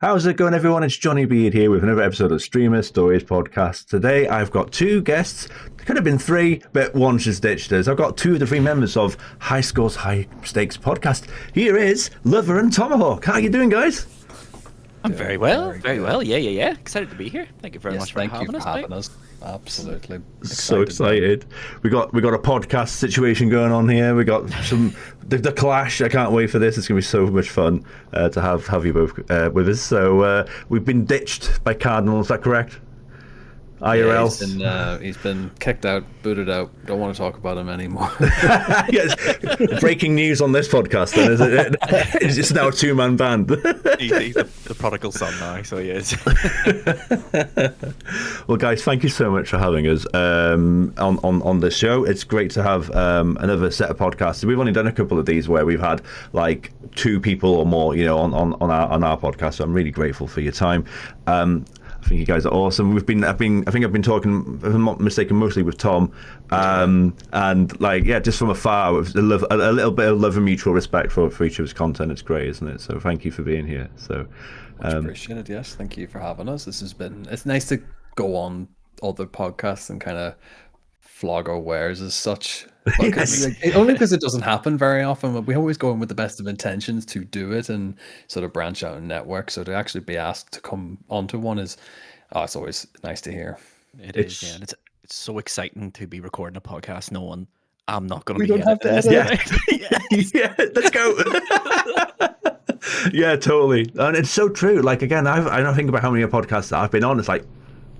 How's it going, everyone? It's Johnny Beard here with another episode of Streamer Stories Podcast. Today, I've got two guests. There could have been three, but one just ditched us. I've got two of the three members of High Scores, High Stakes Podcast. Here is Luvva and Tomahawk. How are you doing, guys? I'm very well. Yeah. Excited to be here. Thank you very much for having us. Absolutely. So excited. We got a podcast situation going on here. We got the clash. I can't wait for this. It's going to be so much fun to have you both with us. So we've been ditched by Cardinal. Is that correct? IRL. Yeah, he's been kicked out, booted out. Don't want to talk about him anymore. Yes. Breaking news on this podcast, then, isn't it? It's now a two-man band. He's the prodigal son now, so he is. Well, guys, thank you so much for having us on this show. It's great to have another set of podcasts. We've only done a couple of these where we've had like two people or more, on our podcast. So I'm really grateful for your time. I think you guys are awesome. I think I've been talking, if I'm not mistaken, mostly with Tom, and just from afar, with a little bit of love and mutual respect for each of his content. It's great, isn't it? So thank you for being here. So much appreciated. Yes, thank you for having us. It's nice to go on other podcasts and kind of flog our wares as such. Yes. Only because it doesn't happen very often. We always go in with the best of intentions to do it and sort of branch out and network. So to actually be asked to come onto one it's always nice to hear. It's so exciting to be recording a podcast knowing I'm not going to we be don't have to edit. Yeah, let's go. Yeah, totally. And it's so true. Like, again, I don't think about how many podcasts that I've been on. It's like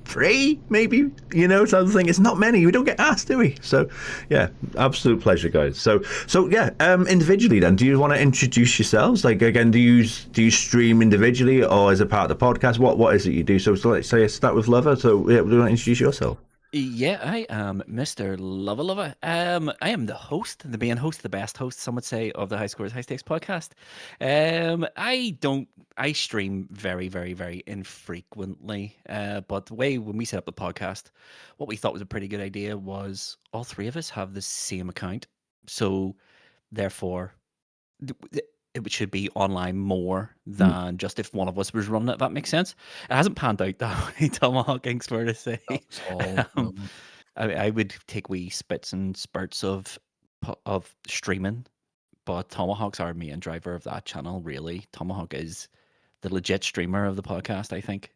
3 maybe, so the thing, it's not many. We don't get asked, do we? So yeah, absolute pleasure, guys. So yeah, individually then, do you want to introduce yourselves? Like, again, do you stream individually or as a part of the podcast? What is it you do? So let's say start with Luvva. So yeah, do you want to introduce yourself? Yeah, I am MrLuvva-Luvva. I am the host, the main host, the best host, some would say, of the High Scores, High Stakes podcast. I stream very, very, very infrequently. But the way when we set up the podcast, what we thought was a pretty good idea was all three of us have the same account. So therefore, it should be online more than just if one of us was running it, if that makes sense. It hasn't panned out that way, Tomahawk, it's fair to say. I would take wee spits and spurts of streaming, but Tomahawk's our main driver of that channel, really. Tomahawk is the legit streamer of the podcast, I think.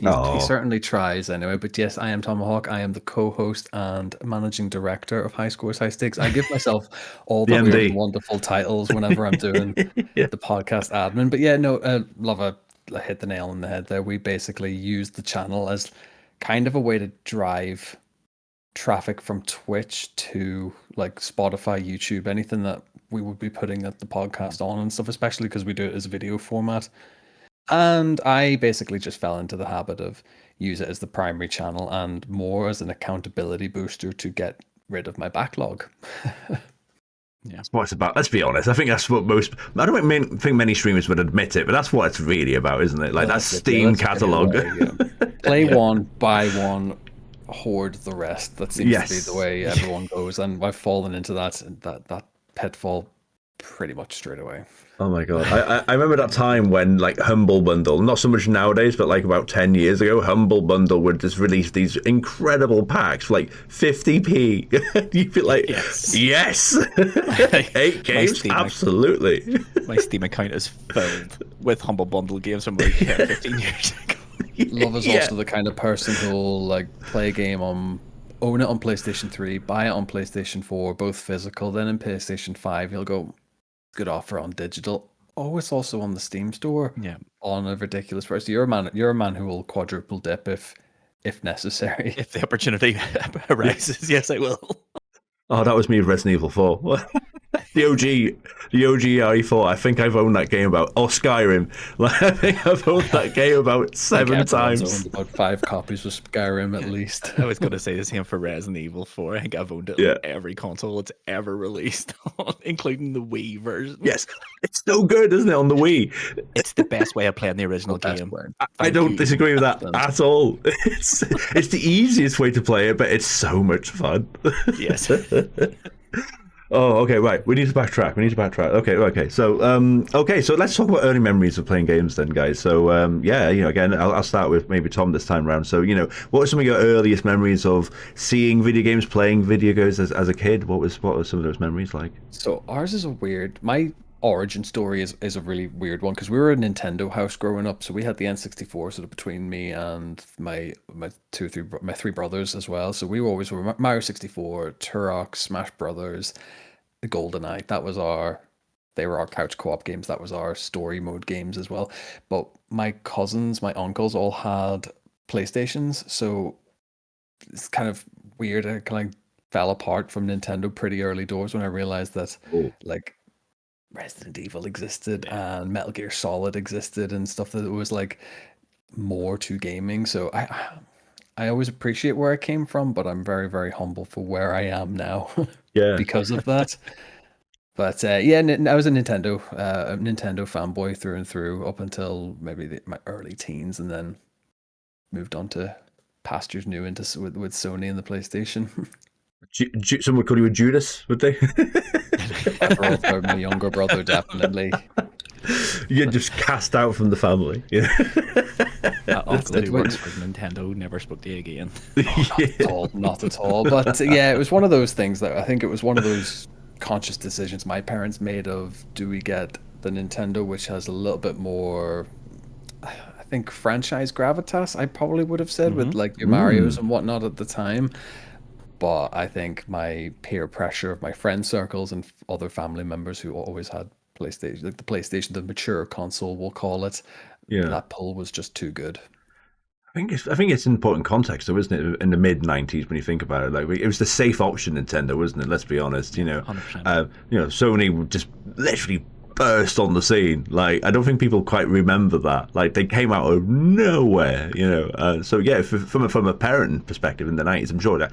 He certainly tries anyway, but yes, I am Tomahawk. I am the co-host and managing director of High Scores, High Stakes. I give myself all the weird and wonderful titles whenever I'm doing the podcast admin. But yeah, no, Luvva hit the nail on the head there. We basically use the channel as kind of a way to drive traffic from Twitch to like Spotify, YouTube, anything that we would be putting the podcast on and stuff, especially because we do it as video format. And I basically just fell into the habit of use it as the primary channel and more as an accountability booster to get rid of my backlog. Yeah, that's what it's about. Let's be honest. I think that's what I don't think many streamers would admit it, but that's what it's really about, isn't it? Like that Steam catalog. Play one, buy one, hoard the rest. That seems to be the way everyone goes, and I've fallen into that pitfall pretty much straight away. Oh my god, I remember that time when like Humble Bundle, not so much nowadays, but like about 10 years ago, Humble Bundle would just release these incredible packs for like 50p. You'd be like, yes! 8 games, absolutely. My Steam account is filled with Humble Bundle games from like 15 years ago. Luvva's also the kind of person who'll like play a game own it on PlayStation 3, buy it on PlayStation 4, both physical, then in PlayStation 5 he'll go, good offer on digital. Oh, it's also on the Steam store. Yeah, on a ridiculous price. You're a man who will quadruple dip if necessary. If the opportunity arises, yes, I will. Oh, that was me with Resident Evil 4. The OG RE4. I think I've owned that game Skyrim. Like, I think I've owned that game about 7 times. I've owned about 5 copies of Skyrim at least. I was going to say the same for Resident Evil 4. I think I've owned it on every console it's ever released on, including the Wii version. Yes, it's so good, isn't it, on the Wii? It's the best way of playing the original game. I don't disagree with that at all. It's the easiest way to play it, but it's so much fun. Yes. Oh, okay, right. We need to backtrack. Okay. So let's talk about early memories of playing games then, guys. So, again, I'll start with maybe Tom this time around. So, what are some of your earliest memories of seeing video games, playing video games as a kid? What were some of those memories like? So ours is a weird. My origin story is a really weird one because we were a Nintendo house growing up. So we had the N64 sort of between me and my three brothers as well. So we were Mario 64, Turok, Smash Brothers, the GoldenEye. They were our couch co-op games. That was our story mode games as well. But my cousins, my uncles all had PlayStations. So it's kind of weird. I kind of fell apart from Nintendo pretty early doors when I realized that Oh, like Resident Evil existed and Metal Gear Solid existed and stuff that was like more to gaming. So I always appreciate where I came from, but I'm very, very humble for where I am now yeah. because of that. But yeah, I was a Nintendo fanboy through and through up until maybe my early teens, and then moved on to pastures new with Sony and the PlayStation. Someone would call you a Judas, would they? My brother, my younger brother, definitely. You're just cast out from the family. Yeah. That uncle it who works was- for Nintendo never spoke to you again. Not at all. But yeah, it was one of those things that I think it was one of those conscious decisions my parents made of, do we get the Nintendo, which has a little bit more, I think, franchise gravitas, I probably would have said, with like your Marios and whatnot at the time. But I think my peer pressure of my friend circles and other family members who always had PlayStation, like the PlayStation, the mature console, we'll call it, Yeah. that pull was just too good. I think it's important context, though, isn't it? In the mid-90s, when you think about it, like it was the safe option Nintendo, wasn't it? Let's be honest. 100%. Sony would just literally burst on the scene. Like I don't think people quite remember that. Like they came out of nowhere. So yeah, from a parent perspective in the 90s, I'm sure that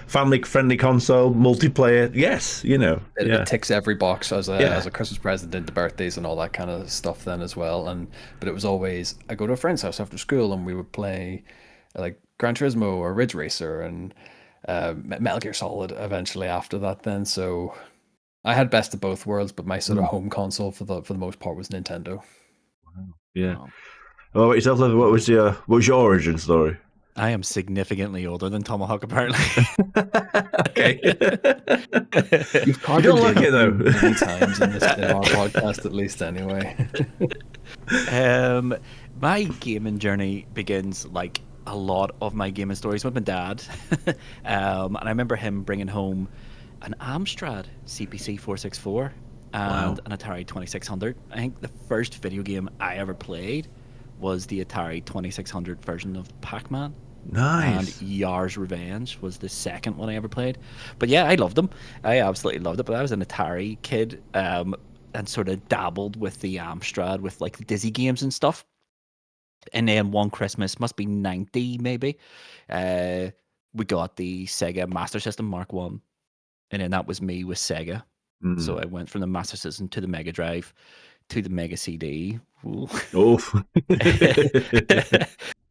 family-friendly console, multiplayer. Yes, It ticks every box as a Christmas present into birthdays and all that kind of stuff then as well. But it was always, I go to a friend's house after school and we would play like Gran Turismo or Ridge Racer and Metal Gear Solid eventually after that then. So I had best of both worlds, but my sort of home console for the most part was Nintendo. Yeah. Wow. Well, what yourself, Liv, what was your origin story? I am significantly older than Tomahawk, apparently. Okay. You've You don't like it though. many times in our podcast, at least anyway. My gaming journey begins like a lot of my gaming stories with my dad. And I remember him bringing home an Amstrad CPC 464 and an Atari 2600. I think the first video game I ever played was the Atari 2600 version of Pacman. Nice. And Yar's Revenge was the second one I ever played. But yeah, I loved them. I absolutely loved it. But I was an Atari kid and sort of dabbled with the Amstrad with like the Dizzy games and stuff. And then one Christmas, must be 90 maybe, we got the Sega Master System Mark 1. And then that was me with Sega. So I went from the Master System to the Mega Drive to the Mega CD. Oof.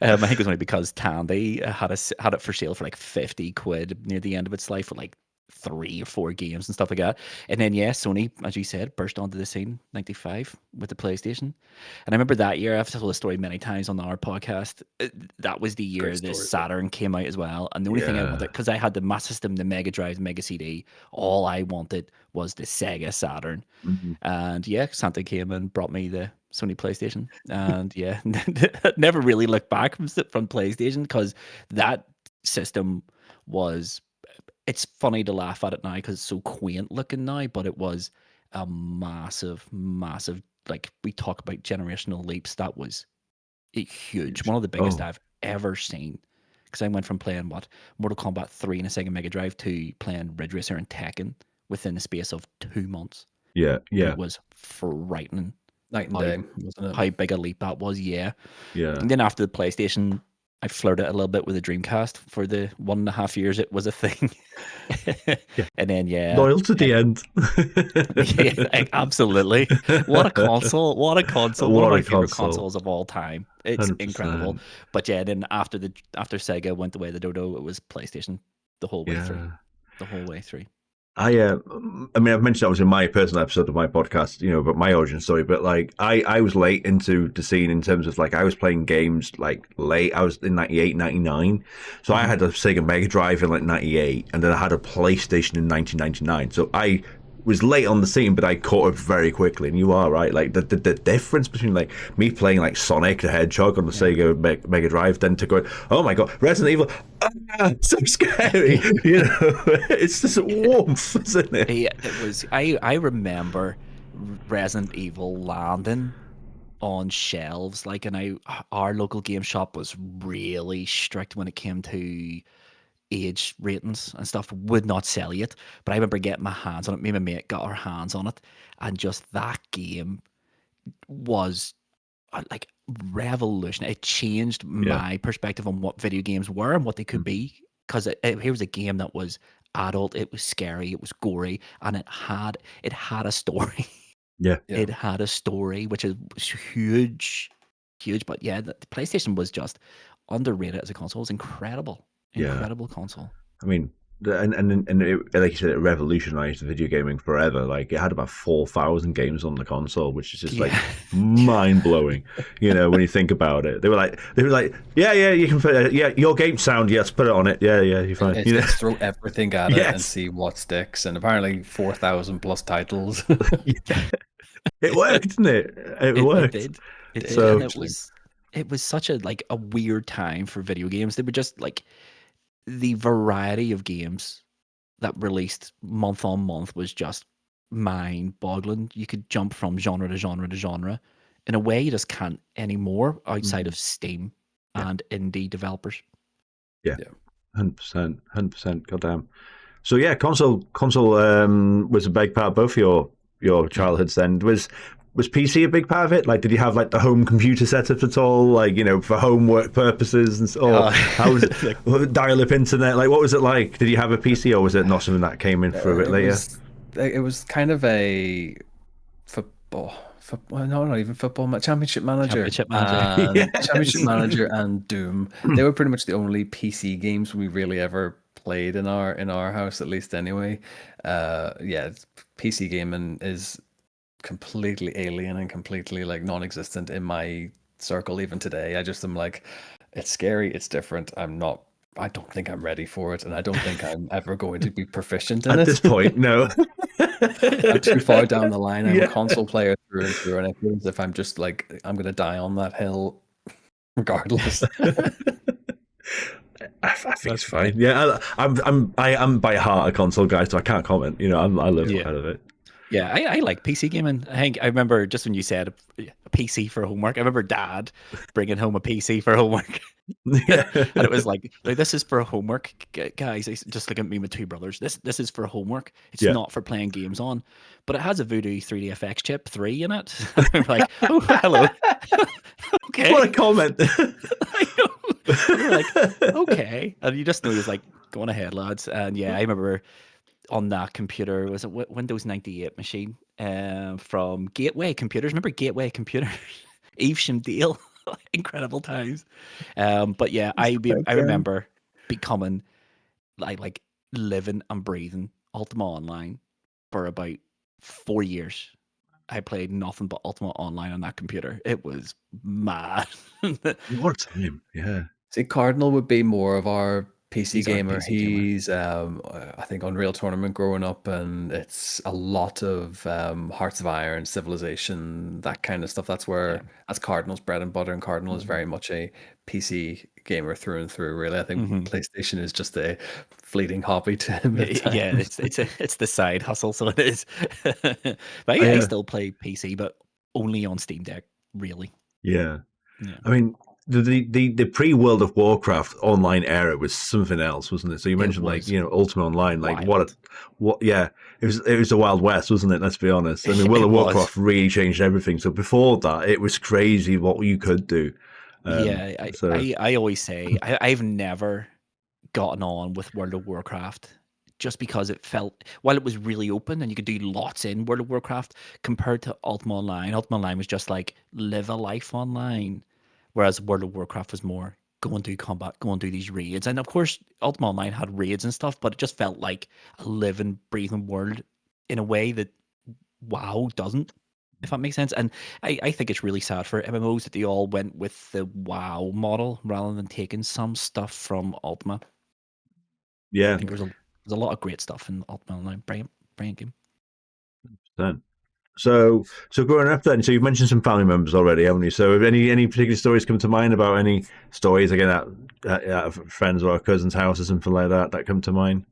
I think it was only because Tandy had it for sale for like 50 quid near the end of its life for like 3 or 4 games and stuff like that. And then Sony, as you said, burst onto the scene 95 with the PlayStation. And I remember that year, I've told the story many times on our podcast. That was the year the Saturn came out as well. And the only thing I wanted, because I had the Master System, the Mega Drive, the Mega CD, all I wanted was the Sega Saturn. And Santa came and brought me the Sony PlayStation. And never really looked back from PlayStation because that system was, it's funny to laugh at it now because it's so quaint looking now, but it was a massive, like we talk about generational leaps. That was huge. One of the biggest I've ever seen. Because I went from playing Mortal Kombat 3 in a Sega Mega Drive to playing Ridge Racer and Tekken within the space of 2 months. Yeah. It was frightening. Night and day, wasn't it? How big a leap that was, Yeah. And then after the PlayStation, I flirted a little bit with the Dreamcast for the 1.5 years it was a thing. And then loyal to the end. Absolutely. What a console. One of my favorite consoles of all time. It's 100%. incredible. But then after Sega went the way of the dodo, it was PlayStation the whole way through. I mean, I've mentioned that was in my personal episode of my podcast, about my origin story. But like, I was late into the scene in terms of like I was playing games like late. I was in 98, 99. So I had a Sega Mega Drive in like 98, and then I had a PlayStation in 1999. So I was late on the scene, but I caught up very quickly. And you are right, like the difference between like me playing like Sonic the Hedgehog on the Sega Mega Drive, then to go, oh my god, Resident Evil, so scary. It's just warmth, isn't it? Yeah, it was. I remember Resident Evil landing on shelves, like, and our local game shop was really strict when it came to age ratings and stuff. Would not sell it, but I remember getting my hands on it. Me and my mate got our hands on it, and just that game was like revolutionary. It changed my perspective on what video games were and what they could be. Because here was a game that was adult, it was scary, it was gory, and it had a story. Yeah. It had a story, which is huge, huge. But yeah, the PlayStation was just underrated as a console. It was incredible console. I mean, and it, like you said, it revolutionized video gaming forever. Like it had about 4,000 games on the console, which is just like mind blowing. When you think about it, they were like, yeah, you can put it, your game sound, yes, put it on it, yeah, you're fine. It's throw everything at it and see what sticks, and apparently 4,000 plus titles. It worked, didn't it? It worked. It did. It did. And it was such a weird time for video games. They were just like, the variety of games that released month on month was just mind-boggling. You could jump from genre to genre to genre in a way you just can't anymore outside of Steam and indie developers. Yeah, 100%. Goddamn. So yeah, console was a big part of both your childhoods. Then was PC a big part of it? Like, did you have like the home computer setup at all? Like, for homework purposes, or how was it? Dial-up internet? Like, what was it like? Did you have a PC, or was it not something that came in for a bit later? It was kind of a football. No, not even football. Championship Manager. Championship Manager and Doom. They were pretty much the only PC games we really ever played in our house, at least anyway. PC gaming is completely alien and completely like non-existent in my circle even today. I just am like, it's scary, it's different. I don't think I'm ready for it, and I don't think I'm ever going to be proficient in it. At this point, no. I'm too far down the line. I'm a console player through and through, and I feel as if I'm just like, I'm going to die on that hill regardless. I think it's fine. Yeah, I am by heart a console guy, so I can't comment. I live out of it. Yeah, I like PC gaming. I remember just when you said a PC for homework, I remember Dad bringing home a PC for homework. And it was like, this is for homework, guys. Just look at me with two brothers. This is for homework. It's not for playing games on. But it has a Voodoo 3DFX chip 3 in it. I'm like, oh, hello. Okay. What a comment. I know. We're like, okay. And you just know it's like, go on ahead, lads. And yeah, I remember on that computer, was it Windows 98 machine from Gateway Computers? Remember Gateway Computers? Evesham Deal. Incredible times. But yeah, I remember becoming like living and breathing Ultima Online for about 4 years. I played nothing but Ultima Online on that computer. It was mad. What a time, yeah. See, Cardinal would be more of our PC gamer. He's I think Unreal Tournament growing up, and it's a lot of Hearts of Iron, Civilization, that kind of stuff. That's Cardinal's bread and butter, and Cardinal is very much a PC gamer through and through. Really, I think PlayStation is just a fleeting hobby to him. Yeah, it's the side hustle, so it is. But yeah, I still play PC, but only on Steam Deck, really. Yeah. I mean, the pre-World of Warcraft online era was something else, wasn't it? So you mentioned Ultima Online, like wild. it was the Wild West, wasn't it? Let's be honest. I mean, World of Warcraft really changed everything. So before that, it was crazy what you could do. I always say I've never gotten on with World of Warcraft just because it felt, while it was really open and you could do lots in World of Warcraft, compared to Ultima Online was just like live a life online. Whereas World of Warcraft was more, go and do combat, go and do these raids. And of course, Ultima Online had raids and stuff, but it just felt like a living, breathing world in a way that WoW doesn't, if that makes sense. And I think it's really sad for MMOs that they all went with the WoW model rather than taking some stuff from Ultima. Yeah. I think there's a lot of great stuff in Ultima Online. Brilliant game. So growing up then, so you've mentioned some family members already, haven't you? So have any particular stories come to mind about any stories, again, at friends or cousins' house or something like that come to mind?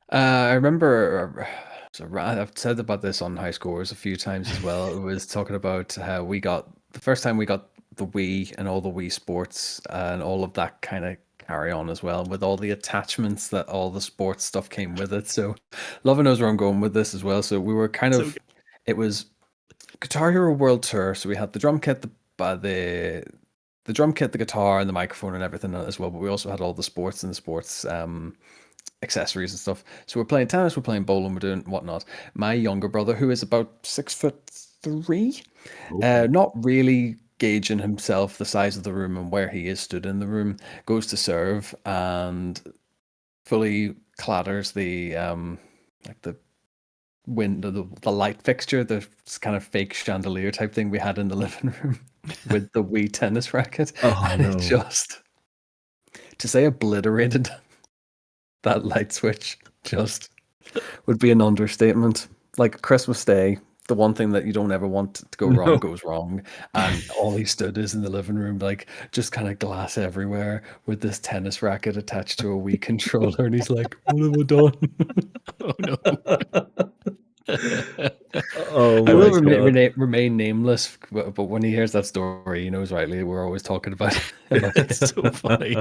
I remember, so I've said about this on High Scores a few times as well. It was talking about how the first time we got the Wii and all the Wii Sports and all of that kind of carry on as well, with all the attachments that all the sports stuff came with it. So Lova knows where I'm going with this as well. So we were kind of, it was Guitar Hero World Tour. So we had the drum kit, the drum kit, the guitar, and the microphone and everything as well. But we also had all the sports and the sports accessories and stuff. So we're playing tennis, we're playing bowling, we're doing whatnot. My younger brother, who is about 6'3", not really gauging himself the size of the room and where he is stood in the room, goes to serve and fully clatters the like the window, the light fixture, the kind of fake chandelier type thing we had in the living room with the Wii tennis racket. Oh, no. It just, to say obliterated that light switch, just would be an understatement. Like Christmas Day, the one thing that you don't ever want to go wrong goes wrong, and all he stood is in the living room, like just kind of glass everywhere with this tennis racket attached to a Wii controller, and he's like, "What have I done?" Oh no! I will remain nameless, but when he hears that story, he knows rightly we're always talking about it. It's so funny.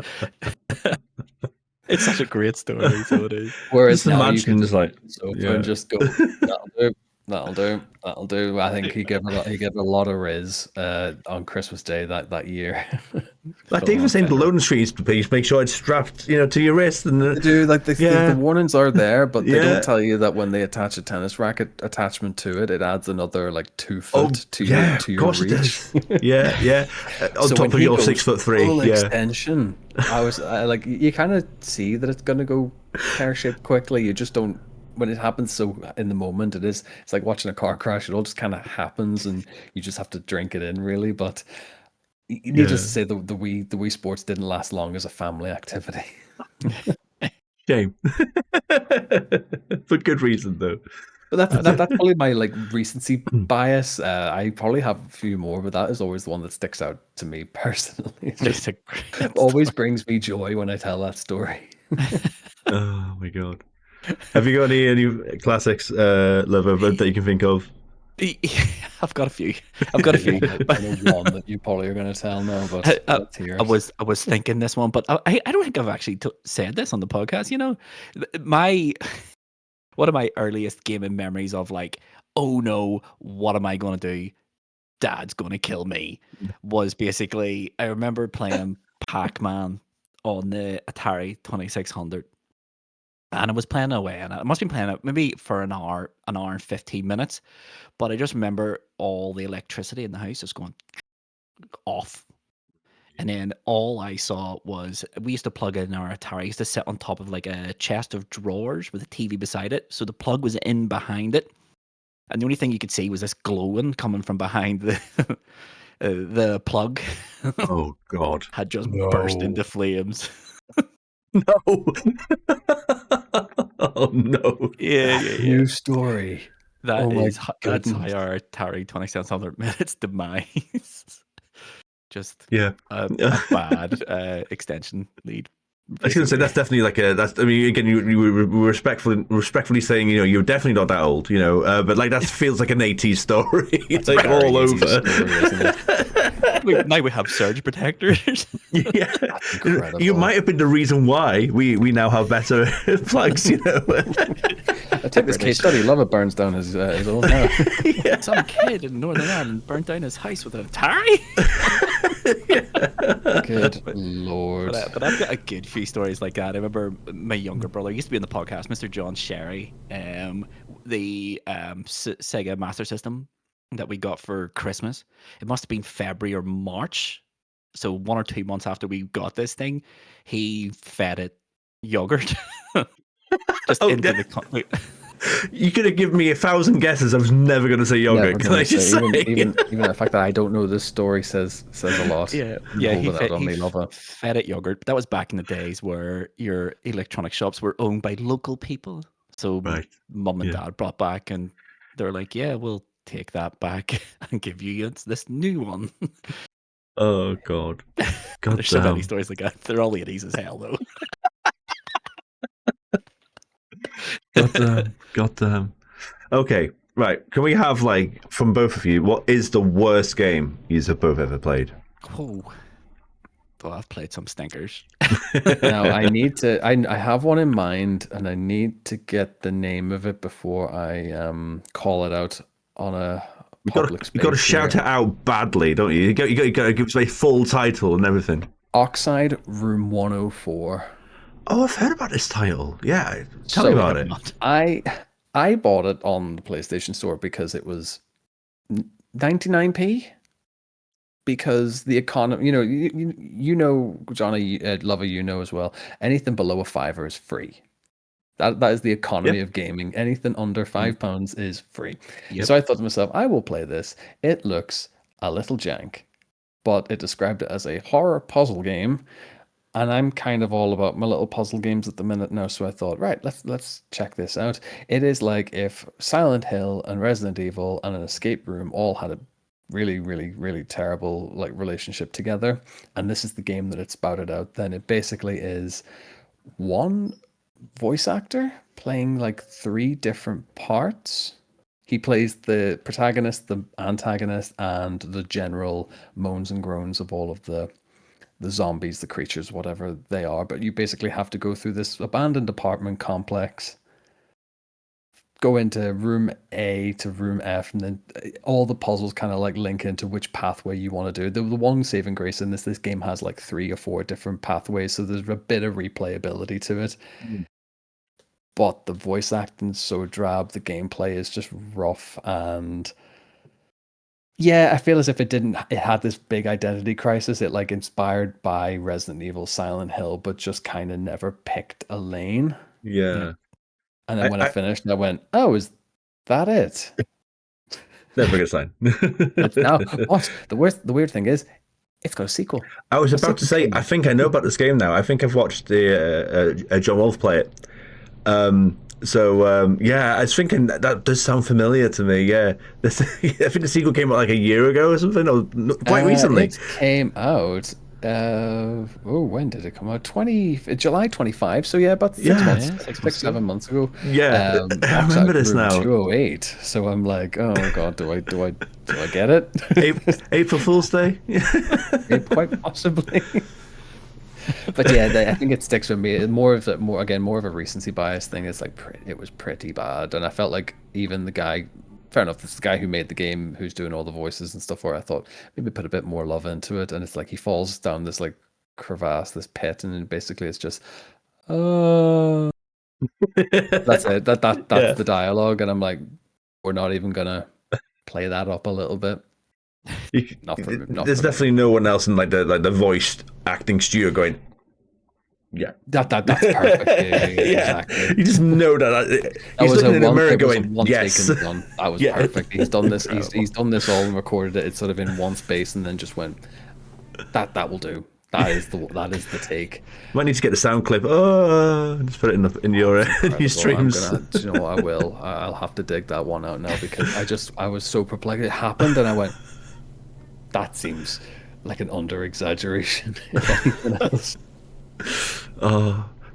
It's such a great story, so it is. Whereas Just now you imagine can just like, and just go, that'll do. I think he gave a lot of riz on Christmas Day that year. like they even saying the loading screens, please make sure it's strapped, to your wrist. And They do, like the warnings are there, but they Yeah. don't tell you that when they attach a tennis racket attachment to it, it adds another like 2 foot to your reach. Yeah. On So top when of he your goes 6'3", full yeah. extension, I was like, you kind of see that it's gonna go pear-shaped quickly. You just don't. When it happens so in the moment, it's like watching a car crash. It all just kind of happens, and you just have to drink it in, really. But needless to say, the Wii Sports didn't last long as a family activity. Shame. For good reason, though. But that's probably my like recency bias. I probably have a few more, but that is always the one that sticks out to me personally. It always brings me joy when I tell that story. Oh my god! Have you got any classics, Lova, that you can think of? I've got a few. I know one that you probably are going to tell now, but I was thinking this one, but I don't think I've actually said this on the podcast. One of my earliest gaming memories of like, oh no, what am I going to do? Dad's going to kill me. Was basically, I remember playing Pacman on the Atari 2600. And I was playing away, and I must have been playing it maybe for an hour and 15 minutes. But I just remember all the electricity in the house just going off. And then all I saw was, we used to plug in our Atari. I used to sit on top of like a chest of drawers with a TV beside it. So the plug was in behind it. And the only thing you could see was this glowing coming from behind the plug. Oh god! Had just burst into flames. No! Oh no! Yeah. New story. That's how our Atari 2700 met its demise. Just a bad extension lead. I was going to say that's definitely like I mean, again, you were respectfully saying, you're definitely not that old, but like that feels like an 80s story. It's like all over. Story, now we have surge protectors. Yeah, you might have been the reason why we now have better plugs. I take this case study. Lova burns down his own house. Some kid in Northern Ireland burnt down his house with an Atari. Good lord! But I've got a good few stories like that. I remember my younger brother used to be in the podcast, Mr. John Sherry. The Sega Master System that we got for Christmas. It must have been February or March. So 1 or 2 months after we got this thing, he fed it yogurt just into the. You could have given me 1,000 guesses. I was never going to say yogurt. Can I just say? Even the fact that I don't know this story says a lot. Yeah, he fed it yogurt. But that was back in the days where your electronic shops were owned by local people. So mum and dad brought back, and they're like, "Yeah, we'll take that back and give you this new one." Oh God! There's so many stories like that. They're all 80s as hell, though. God damn. Okay, right. Can we have, like, from both of you, what is the worst game you have both ever played? Oh, I've played some stinkers. Now I need to. I have one in mind, and I need to get the name of it before I call it out on a public space. You got to shout it out badly, don't you? You got to give us a full title and everything. Oxide Room 104. Oh, I've heard about this title. Yeah, tell me about it. I bought it on the PlayStation Store because it was 99p. Because the economy, you know, Johnny, Lover, you know as well. Anything below a £5 is free. That is the economy of gaming. Anything under £5 is free. Yep. So I thought to myself, I will play this. It looks a little jank, but it described it as a horror puzzle game. And I'm kind of all about my little puzzle games at the minute now, so I thought, right, let's check this out. It is like if Silent Hill and Resident Evil and an escape room all had a really, really, really terrible like relationship together, and this is the game that it spouted out. Then it basically is one voice actor playing like 3 different parts. He plays the protagonist, the antagonist, and the general moans and groans of all of the zombies, the creatures, whatever they are. But you basically have to go through this abandoned apartment complex, go into room A to room F, and then all the puzzles kind of like link into which pathway you want to do. The one saving grace in this game has like 3 or 4 different pathways, so there's a bit of replayability to it. But the voice acting's so drab, the gameplay is just rough, and yeah, I feel as if it had this big identity crisis. It like inspired by Resident Evil, Silent Hill, but just kind of never picked a lane. Yeah. And then when I finished, I went, "Oh, is that it?" Never a good sign. Now, what the weird thing is, it's got a sequel. I was about to say, I think I know about this game now. I think I've watched the John Wolf play it. Yeah, I was thinking that does sound familiar to me. Yeah, I think the sequel came out like a year ago or something, or quite recently. It came out. When did it come out? July 25. So yeah, about 6 months, 6-7 months ago. Yeah, I remember this now. 208. So I'm like, oh god, do I get it? April Fool's Day. Quite possibly. But yeah, I think it sticks with me. More of a recency bias thing. It's like it was pretty bad, and I felt like even the guy. Fair enough, it's the guy who made the game who's doing all the voices and stuff, where I thought maybe put a bit more love into it, and it's like he falls down this like crevasse, this pit, and then basically it's just that's it. That's the dialogue, and I'm like, we're not even gonna play that up a little bit. There's definitely no one else in like the voiced acting studio going, yeah, that's perfect. Yeah, exactly. You just know that he's looking in the mirror going, yes, that was perfect. He's done this. He's done this all and recorded it. It's sort of in one space, and then just went, that will do. That is the take. Might need to get the sound clip. Just put it in your streams. You know what? I will. I'll have to dig that one out now, because I was so perplexed. It happened, and I went, that seems like an under exaggeration. If anything else.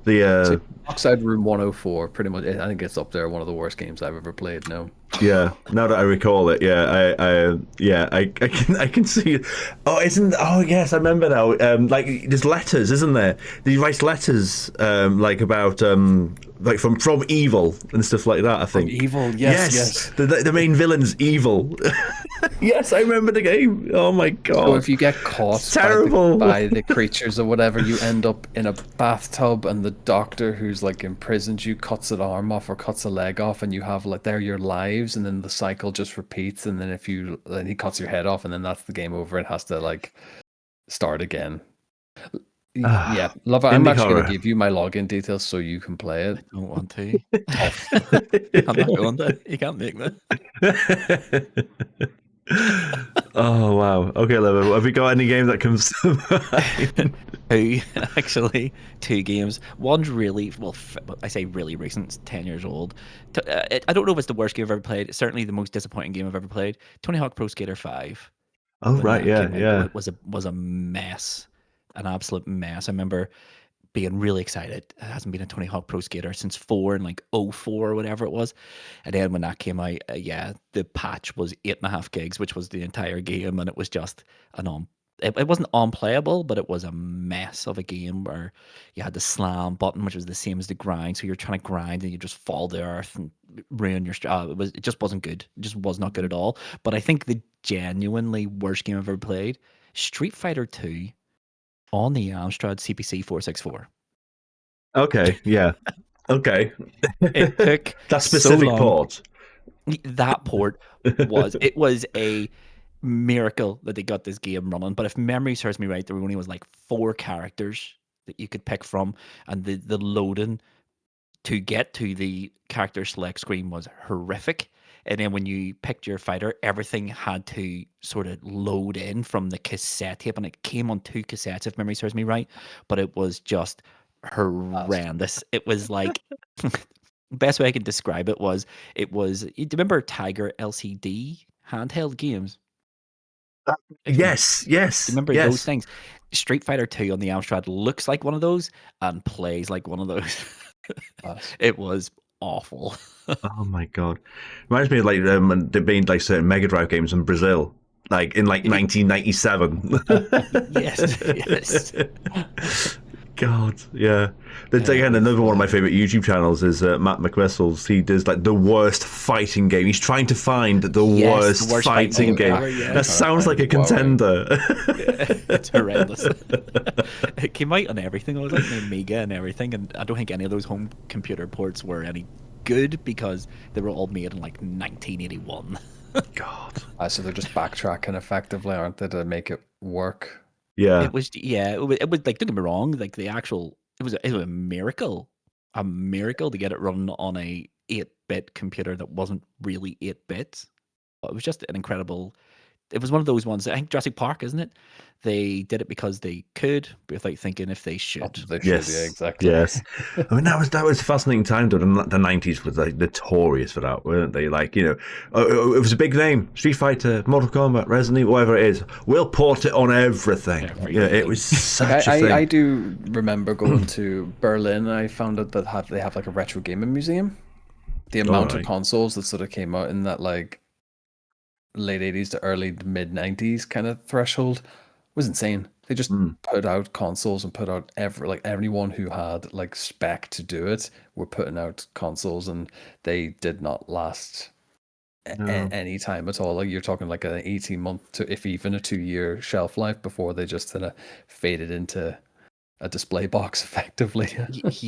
The Oxide Room 104, pretty much. I think it's up there, one of the worst games I've ever played. No. Yeah, now that I recall it, I can see it. Oh yes, I remember now. Like there's letters, isn't there? He writes letters, like about like from evil and stuff like that. I think from evil, yes. The main villain's evil. Yes, I remember the game. Oh my god! So if you get caught by the creatures or whatever, you end up in a bathtub, and the doctor who's like imprisoned you cuts an arm off or cuts a leg off, and you have like they're your lives, and then the cycle just repeats. And then then he cuts your head off, and then that's the game over. It has to like start again. Yeah, Luvva, I'm actually going to give you my login details so you can play it. I don't want to. I'm not going to. You can't make me. Oh wow. Okay, Luvva, have you got any game that comes to mind? Actually, 2 games. One's really, well, I say really recent. It's 10 years old. I don't know if it's the worst game I've ever played. It's certainly the most disappointing game I've ever played. Tony Hawk Pro Skater 5. Oh right, yeah. It was a mess, an absolute mess. I remember being really excited. It hasn't been a Tony Hawk Pro Skater since 4 and like 04 or whatever it was. And then when that came out, the patch was 8.5 gigs, which was the entire game, and it was just it wasn't unplayable, but it was a mess of a game where you had the slam button, which was the same as the grind. So you're trying to grind and you just fall to earth and ruin your it just wasn't good. It just was not good at all. But I think the genuinely worst game I've ever played, Street Fighter 2 on the Amstrad CPC 464. Okay, yeah. Okay. It took that specific port. That port was a miracle that they got this game running. But if memory serves me right, there only was like 4 characters that you could pick from, and the loading to get to the character select screen was horrific. And then when you picked your fighter, everything had to sort of load in from the cassette tape, and it came on 2 cassettes, if memory serves me right. But it was just horrendous. It was like best way I can describe it was do you remember Tiger LCD handheld games? Yes. Remember those things? Street Fighter 2 on the Amstrad looks like one of those and plays like one of those. It was awful. Oh my god! Reminds me of like there being like certain Mega Drive games in Brazil, like in like 1997. Yes. God, yeah. Again, another one of my favorite YouTube channels is Matt McWhistles. He does like the worst fighting game. He's trying to find the worst fighting game. That sounds like a contender. It's horrendous. It came out on everything. I was like the Amiga and everything, and I don't think any of those home computer ports were any good because they were all made in like 1981. God. So they're just backtracking effectively, aren't they, to make it work? Yeah, it was like, don't get me wrong, like it was a miracle to get it running on a 8-bit computer that wasn't really 8 bits. But it was just an incredible. It was one of those ones. I think Jurassic Park, isn't it? They did it because they could, without thinking if they should. Yes, yeah, exactly. Yes. I mean, that was a fascinating time. Though the 90s was like notorious for that, weren't they? Like, it was a big name: Street Fighter, Mortal Kombat, Resident Evil, whatever it is. We'll port it on everything. Yeah, it was such a thing. I do remember going to Berlin. I found out that they have like a retro gaming museum. The amount of consoles that sort of came out in that like late 80s to early to mid 90s kind of threshold was insane. They just put out consoles and put out everyone who had like spec to do it were putting out consoles, and they did not last any time at all. Like you're talking like an 18-month to if even a 2-year shelf life before they just kind of faded into a display box effectively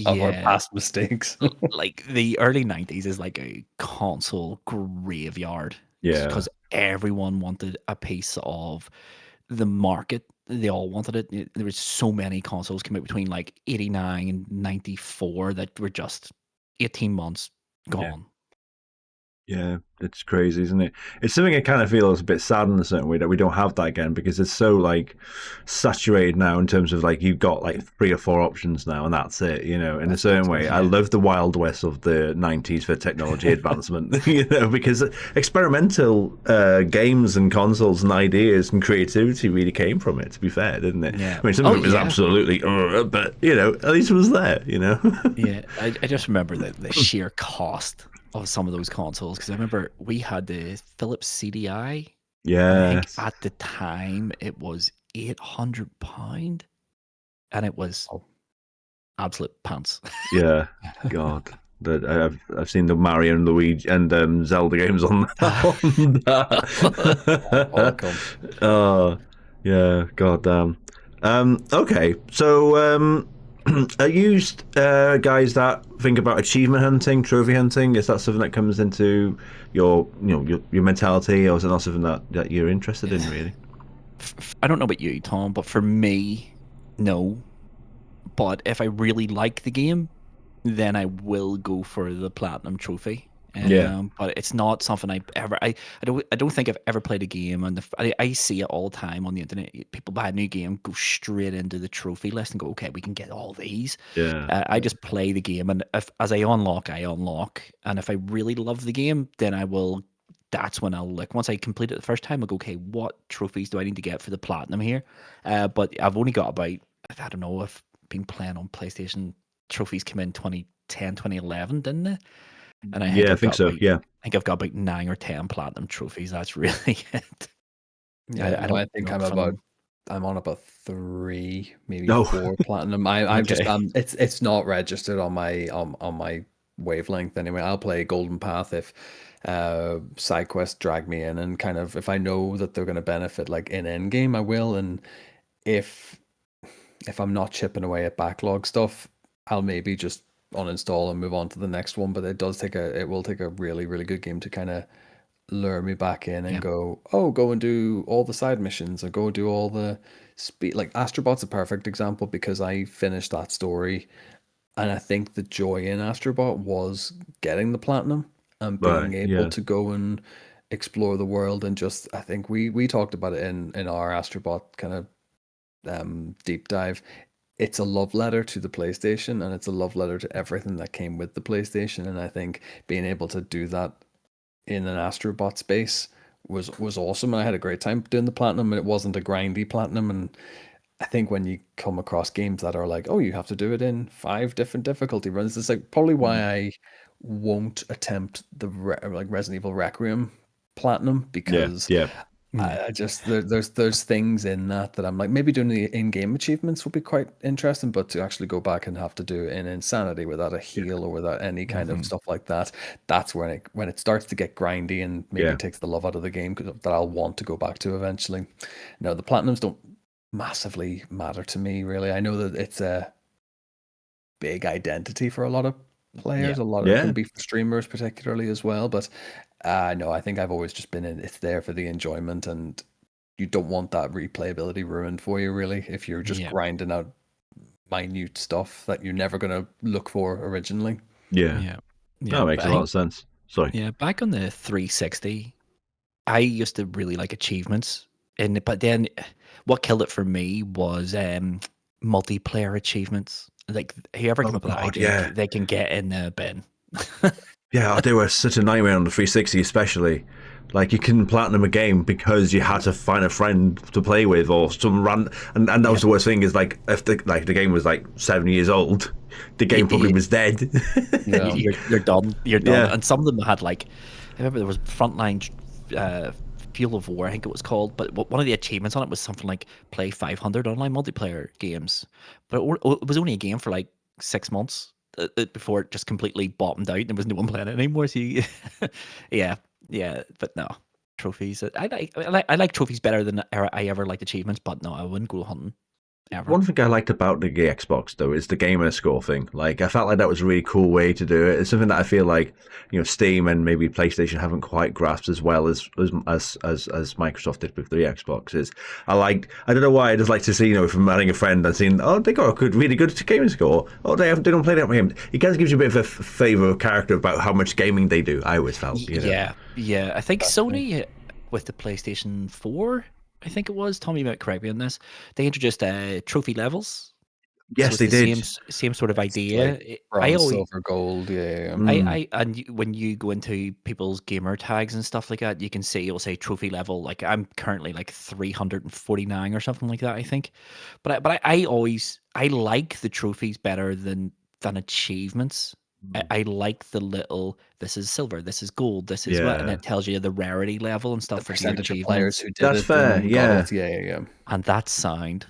of our past mistakes. Like the early 90s is like a console graveyard. Yeah, because everyone wanted a piece of the market. They all wanted it. There was so many consoles came out between like 89 and 94 that were just 18 months gone. Yeah, it's crazy, isn't it? It's something I kind of feel is a bit sad in a certain way that we don't have that again, because it's so like saturated now in terms of like you've got like 3 or 4 options now and that's it, in a certain way. I love the Wild West of the 90s for technology advancement, because experimental games and consoles and ideas and creativity really came from it, to be fair, didn't it? Yeah. I mean, some of it was absolutely, but at least it was there, Yeah, I just remember the sheer cost of some of those consoles, because I remember we had the Philips CDI. Yeah. I think at the time it was £800, and it was absolute pants. Yeah, God. I've seen the Mario and Luigi and Zelda games on that. Welcome. Oh, yeah, god damn. Okay, so are you guys that think about achievement hunting, trophy hunting? Is that something that comes into your mentality, or is it not something that you're interested in, really? I don't know about you, Tom, but for me, no. But if I really like the game, then I will go for the platinum trophy. Yeah. But it's not something I don't think I've ever played a game, and I see it all the time on the internet. People buy a new game, go straight into the trophy list and go, okay, we can get all these. Yeah. I just play the game, and as I unlock, and if I really love the game, then I will. That's when I'll look. Once I complete it the first time, I'll go, okay, what trophies do I need to get for the platinum here? But I've only got about, I don't know, I've been playing on PlayStation. Trophies came in 2010, 2011, didn't they? And I think Yeah, I I've think got so. about, Yeah. I think I've got about 9 or 10 platinum trophies. That's really it. Yeah, I no, I don't think look for them. I'm on about 3, maybe No. 4 platinum. I'm just Okay. it's not registered on my wavelength anyway. I'll play Golden Path if side quests drag me in, and kind of if I know that they're going to benefit like in end game, I will. And if I'm not chipping away at backlog stuff, I'll maybe just uninstall and move on to the next one. But it will take a really, really good game to kind of lure me back in and Yeah. go, oh, go and do all the side missions or go do all the speed. Like Astrobot's a perfect example because I finished that story, and I think the joy in Astrobot was getting the platinum and being Right. able Yeah. to go and explore the world. And just, I think we talked about it in our Astrobot kind of deep dive. It's a love letter to the PlayStation, and it's a love letter to everything that came with the PlayStation. And I think being able to do that in an Astrobot space was awesome, and I had a great time doing the platinum. And it wasn't a grindy platinum. And I think when you come across games that are like, oh, you have to do it in 5 different difficulty runs, it's like probably why I won't attempt the like Resident Evil Requiem platinum, Yeah. because Yeah. Yeah. I just there's things in that I'm like, maybe doing the in-game achievements would be quite interesting, but to actually go back and have to do it in Insanity without a heal or without any kind of stuff like that, that's when it starts to get grindy and maybe Yeah. takes the love out of the game, that I'll want to go back to eventually. No, the platinums don't massively matter to me, really. I know that it's a big identity for a lot of players. Yeah. A lot of it Yeah. can be for streamers particularly as well, but no, I think I've always just been in. It's there for the enjoyment, and you don't want that replayability ruined for you, really, if you're just Yeah. grinding out minute stuff that you're never going to look for originally. Yeah. Yeah. That Yeah. makes But a I lot think, of sense. Sorry. yeah, back on the 360, I used to really like achievements. But then what killed it for me was multiplayer achievements. Like whoever came Oh up with that God. idea, Yeah. they can get in the bin. Yeah. They were such a nightmare on the 360, especially. Like you couldn't platinum a game because you had to find a friend to play with or some and that was the worst thing is like if the game was like 7 years old, the game probably was dead. Yeah. You're done. You're done. Yeah. And some of them had like, I remember there was Frontline Fuel of War, I think it was called. But one of the achievements on it was something like play 500 online multiplayer games. But it was only a game for like 6 months before it just completely bottomed out. And there was no one playing it anymore. So yeah, yeah. But no, trophies. I like trophies better than I ever liked achievements. But no, I wouldn't go hunting ever. One thing I liked about the Xbox though is the gamer score thing. Like I felt like that was a really cool way to do it. It's something that I feel like Steam and maybe PlayStation haven't quite grasped as well as Microsoft did with the Xbox. I don't know why I just like to see from adding a friend and seeing they got a really good gaming score. Oh they don't play that game. It kind of gives you a bit of a flavor of character about how much gaming they do. I always felt. Yeah, yeah. I think Sony with the PlayStation 4, I think it was. Tommy might correct me on this. They introduced trophy levels, so Yes, it's they the did. same sort of It's idea. like I bronze, always, silver, gold. Yeah. when you go into people's gamer tags and stuff like that, you can see it'll say trophy level. Like I'm currently like 349 or something like that, I think. But I like the trophies better than achievements. I like the little, this is silver, this is gold, this is what, and Yeah, it tells you the rarity level and The stuff of your percentage of players achievements. who did that's it fair. and got Yeah, it. Yeah. And that sound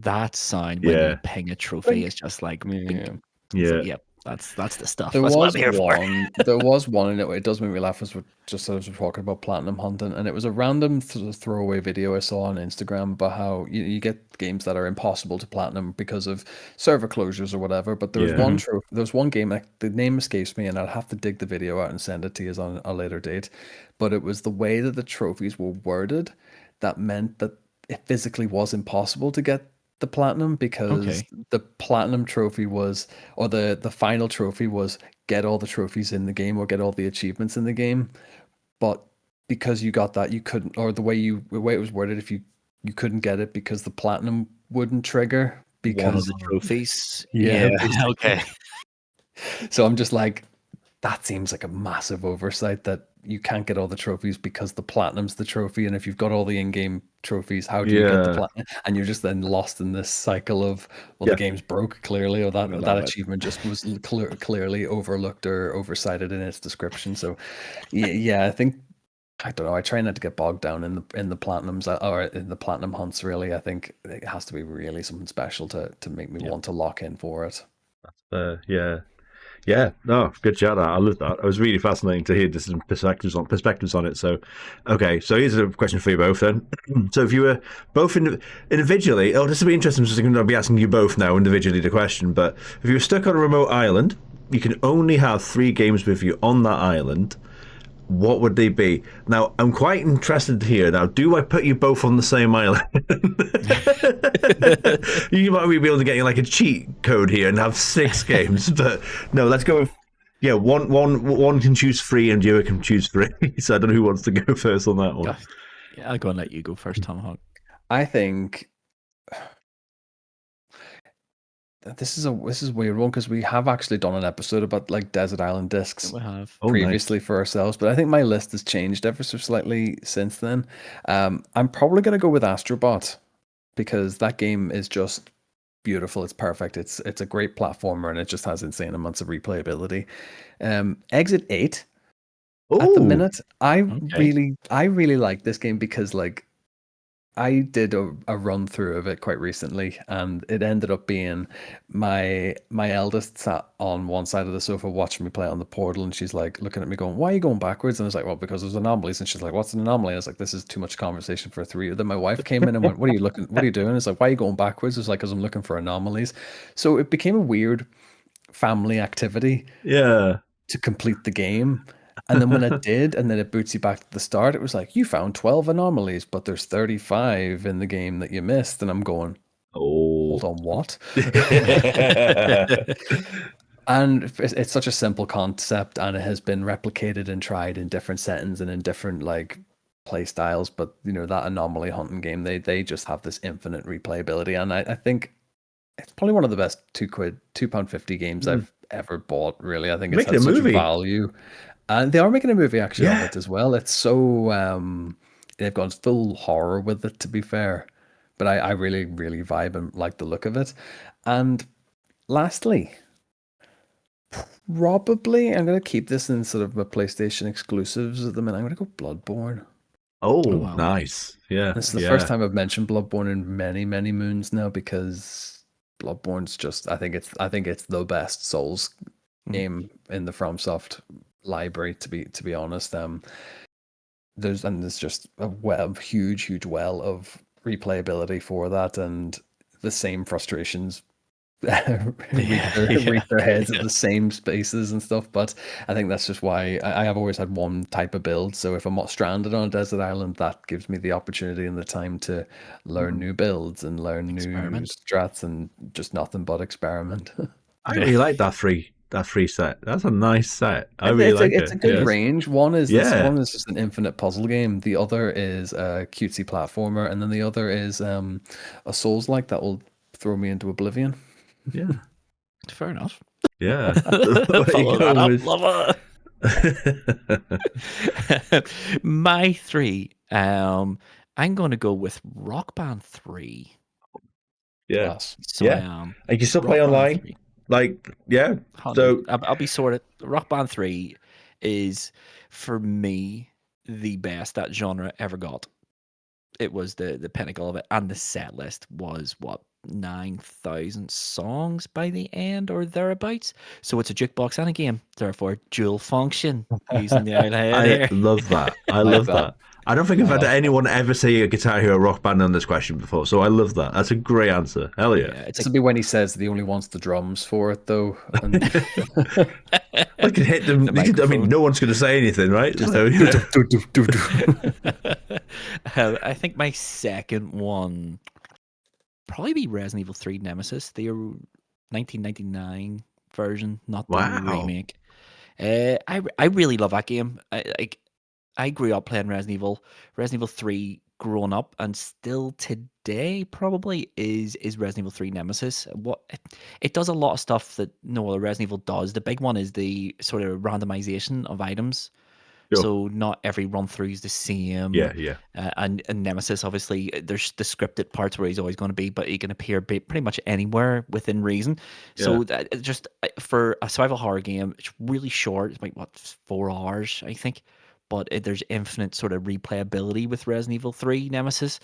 when you yeah, ping a trophy Think. is just like, bink. Yeah. It's like, yeah. yep, that's the stuff. There That's what was I'm here for. one. There was one, and it does make me laugh as just as we're talking about platinum hunting, and it was a random throwaway video I saw on Instagram about how you get games that are impossible to platinum because of server closures or whatever. But there was Yeah. there's one game, the name escapes me, and I'll have to dig the video out and send it to you on a later date. But it was the way that the trophies were worded that meant that it physically was impossible to get the platinum because the platinum trophy was, or the final trophy was, get all the trophies in the game or get all the achievements in the game. But because you got that, you couldn't, or the way it was worded, if you couldn't get it because the platinum wouldn't trigger because one of the trophies. Yeah, Okay. So I'm just like, that seems like a massive oversight that you can't get all the trophies because the platinum's the trophy, and if you've got all the in-game trophies, how do you get the platinum? And you're just then lost in this cycle of, well, the game's broke clearly, or that achievement just was clearly overlooked or oversighted in its description. So yeah, I think, I don't know, I try not to get bogged down in the platinums or in the platinum hunts. Really, I think it has to be really something special to make me want to lock in for it. Yeah, no, good chat. I love that. It was really fascinating to hear different perspectives on it. So, okay, so here's a question for you both then. So, if you were both individually, this will be interesting. I'm going to be asking you both now individually the question. But if you were stuck on a remote island, you can only have 3 games with you on that island. What would they be? Now, I'm quite interested to hear. Now, do I put you both on the same island? You might be able to get like a cheat code here and have 6 games, but no, let's go with, one can choose 3 and the other can choose 3. So I don't know who wants to go first on that one. Yeah, I'll go and let you go first, Tomahawk. I think this is a weird one because we have actually done an episode about like desert island discs previously for ourselves, but I think my list has changed ever so slightly since then. I'm probably going to go with Astrobot because that game is just beautiful. It's perfect. It's a great platformer and it just has insane amounts of replayability. Exit 8 at the minute. I really like this game because like I did a run through of it quite recently, and it ended up being my eldest sat on one side of the sofa watching me play it on the Portal, and she's like looking at me going, "Why are you going backwards?" And I was like, "Well, because there's anomalies." And she's like, "What's an anomaly?" And I was like, "This is too much conversation for 3 of them." My wife came in and went, "What are you looking? What are you doing?" It's like, "Why are you going backwards?" It's like, "Because I'm looking for anomalies." So it became a weird family activity. Yeah. To complete the game. And then when it did, and then it boots you back to the start, it was like, you found 12 anomalies, but there's 35 in the game that you missed. And I'm going, hold on, what? And it's such a simple concept, and it has been replicated and tried in different settings and in different like play styles. But you know, that anomaly hunting game, they just have this infinite replayability. And I think it's probably one of the best £2.50 games I've ever bought, really. I think it's had such value. And they are making a movie actually of it as well. It's so they've gone full horror with it, to be fair. But I really, really vibe and like the look of it. And lastly, probably I'm gonna keep this in sort of my PlayStation exclusives at the minute. I'm gonna go Bloodborne. Oh, wow. Nice. Yeah. This is the first time I've mentioned Bloodborne in many, many moons now, because Bloodborne's just I think it's the best Souls game in the FromSoft library, to be honest. There's just a huge well of replayability for that, and the same frustrations reach their heads at the same spaces and stuff. But I think that's just why I have always had one type of build. So if I'm not stranded on a desert island, that gives me the opportunity and the time to learn new builds and learn new strats, and just nothing but experiment. I really like that free set. That's a nice set. I really like it. It's a good range. One is just an infinite puzzle game. The other is a cutesy platformer, and then the other is a Souls-like that will throw me into oblivion. Yeah, fair enough. Yeah, follow that up, lover. My 3. I'm going to go with Rock Band 3. Yeah, so and you can still play online. 3. Like, yeah. So I'll be sorted. Rock Band 3 is, for me, the best that genre ever got. It was the pinnacle of it, and the set list was 9,000 songs by the end or thereabouts. So it's a jukebox and a game, therefore dual function using the I love that. I love that. I don't think I've had anyone ever say a Guitar Hero Rock Band on this question before, so I love that. That's a great answer. Hell yeah. It's be when he says that he only wants the drums for it, though. And I could hit them. I mean, no one's going to say anything, right? Just so, I think my second one probably be Resident Evil 3 Nemesis, the 1999 version, not the remake. I really love that game. I grew up playing Resident Evil 3 growing up, and still today probably is Resident Evil 3 Nemesis. It does a lot of stuff that no other Resident Evil does. The big one is the sort of randomization of items. Sure. So not every run through is the same. Yeah. And Nemesis, obviously, there's the scripted parts where he's always going to be, but he can appear pretty much anywhere within reason. Yeah. So that just for a survival horror game, it's really short. It's like 4 hours, I think. But there's infinite sort of replayability with Resident Evil 3 Nemesis.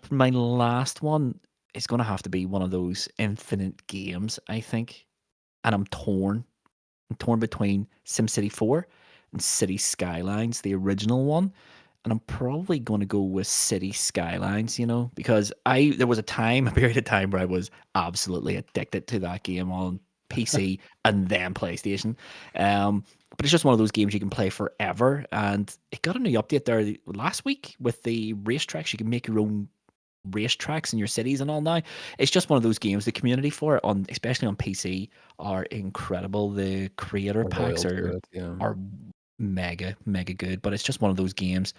My last one is going to have to be one of those infinite games, I think. And I'm torn. I'm torn between SimCity 4 and City Skylines, the original one. And I'm probably going to go with City Skylines, because there was a period of time where I was absolutely addicted to that game on PC and then PlayStation. But it's just one of those games you can play forever. And it got a new update there last week with the racetracks. You can make your own racetracks in your cities and all now. It's just one of those games. The community for it, especially on PC, are incredible. The creator packs are mega, mega good. But it's just one of those games,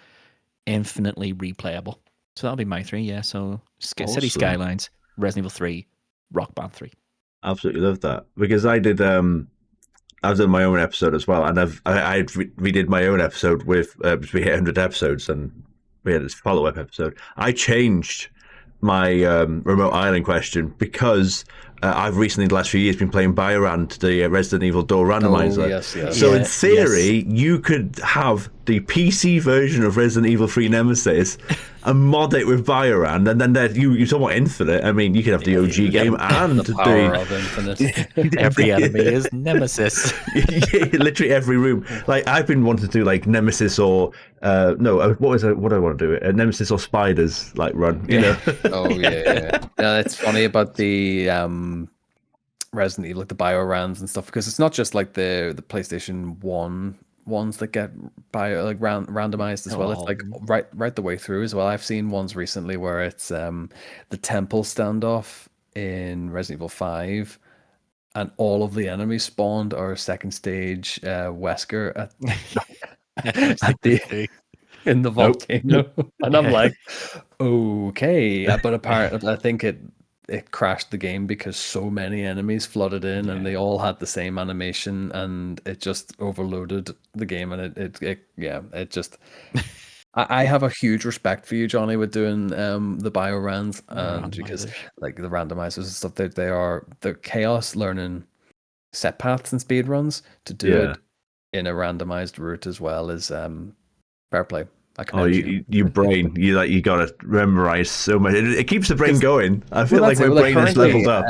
infinitely replayable. So that'll be my 3, yeah. So awesome. City Skylines, Resident Evil 3, Rock Band 3. Absolutely love that, because I did I've done my own episode as well, and I redid my own episode with we hit 100 episodes, and we had this follow-up episode. I changed my remote island question because I've recently, the last few years, been playing Biorand, the Resident Evil door randomizer. Yes. So in theory, you could have the PC version of Resident Evil 3 Nemesis and mod it with Biorand, and then you talk about infinite. I mean, you could have the OG game and the power of infinite. Every enemy is Nemesis. Literally every room. Like, I've been wanting to do like Nemesis or what do I want to do? Nemesis or Spiders like run. You know? Oh yeah. It's funny about the Resident Evil, like the Biorands and stuff, because it's not just like the PlayStation 1 ones that get randomized as well. It's like right the way through as well. I've seen ones recently where it's the temple standoff in Resident Evil 5, and all of the enemies spawned are second stage Wesker in the volcano. And I'm like, okay, but apparently I think it crashed the game because so many enemies flooded in and they all had the same animation, and it just overloaded the game. And it just I have a huge respect for you, Johnny, with doing the Biorands, and because like the randomizers and stuff, they're chaos learning set paths and speed runs. To do it in a randomized route as well is fair play. Your brain, you gotta memorize so much. It keeps the brain going. I feel like my brain is leveled up.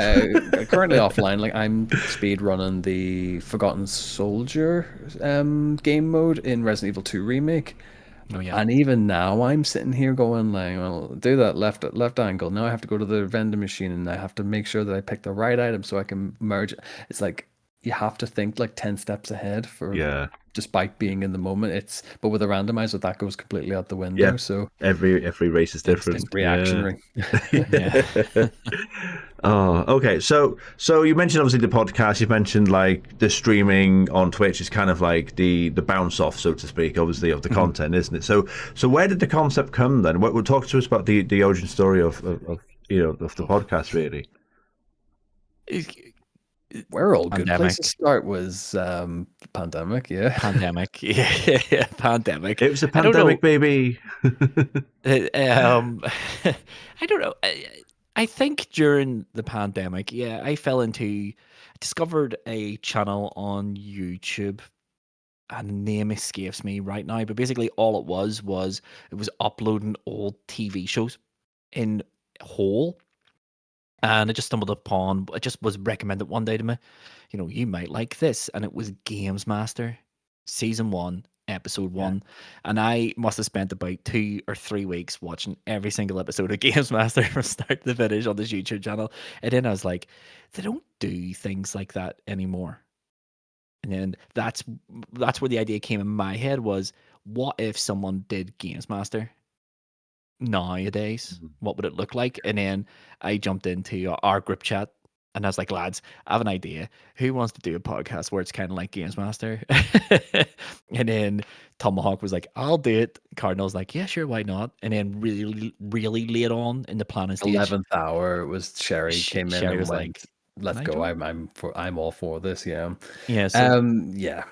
Currently offline, like I'm speed running the Forgotten Soldier game mode in Resident Evil 2 remake. Oh, yeah. And even now I'm sitting here going like, well, do that left angle. Now I have to go to the vending machine and I have to make sure that I pick the right item so I can merge. It's like you have to think like 10 steps ahead despite being in the moment. But with a randomizer, that goes completely out the window. Yeah. So every race is different. Reactionary. Yeah. Oh, okay. So you mentioned obviously the podcast. You mentioned like the streaming on Twitch is kind of like the bounce off, so to speak, obviously of the content, isn't it? So where did the concept come then? What talk to us about the origin story of the podcast, really? Where all good place to start was pandemic, Pandemic. Pandemic. It was a pandemic, baby. I don't know. I think during the pandemic, I discovered a channel on YouTube, and the name escapes me right now, but basically all it was uploading old TV shows in whole. And I just stumbled upon, it just was recommended one day to me, you might like this. And it was Games Master, Season 1, episode 1, and I must have spent about 2 or 3 weeks watching every single episode of Games Master from start to finish on this YouTube channel. And then I was like, they don't do things like that anymore. And then that's where the idea came in my head was, what if someone did Games Master nowadays? What would it look like? And then I jumped into our group chat and I was like, lads, I have an idea. Who wants to do a podcast where it's kind of like Games Master? And then Tomahawk was like, I'll do it. Cardinal's like, yeah, sure, why not? And then really, really late on in the planning stage, 11th hour, it was Sherry came in Sherry and was went, like, let's "Can I go. join?" I'm all for this. Yeah. Yeah, so Yeah,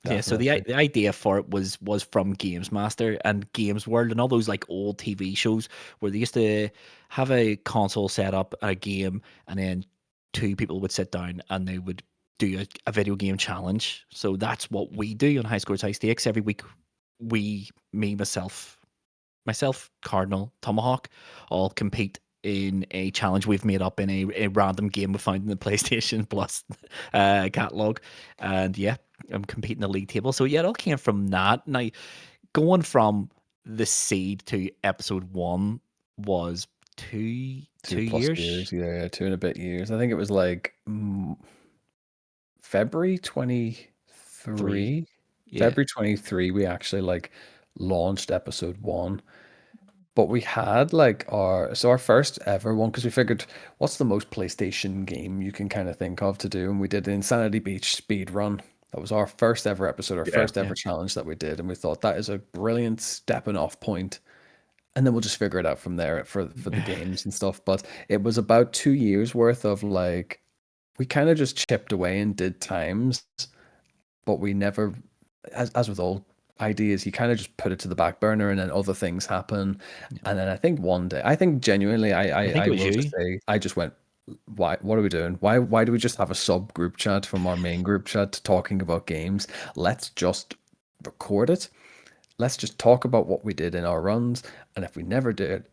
yeah, so definitely. the idea for it was from Games Master and Games World and all those like old TV shows where they used to have a console set up, a game, and then 2 people would sit down and they would do a video game challenge. So that's what we do on High Scores High Stakes every week. Myself, Cardinal, Tomahawk, all compete in a challenge we've made up in a random game we found in the PlayStation Plus catalog. And yeah, I'm competing the league table. So yeah, it all came from that. Now, going from the seed to episode 1 was two 2+ years. years. Yeah, 2 and a bit years. I think it was like February 23. Yeah. February 23, we actually like launched episode 1. But we had like our first ever one, because we figured, what's the most PlayStation game you can kind of think of to do? And we did the Insanity Beach speed run. That was our first ever episode, our first ever challenge that we did, and we thought that is a brilliant stepping off point. And then we'll just figure it out from there for the games and stuff. But it was about 2 years worth of like, we kind of just chipped away and did times, but we never, as with all ideas, you kind of just put it to the back burner, and then other things happen. And then I think one day, I think genuinely, I think I it was will just you. say, I just went, why? What are we doing? Why do we just have a sub group chat from our main group chat talking about games? Let's just record it. Let's just talk about what we did in our runs, and if we never did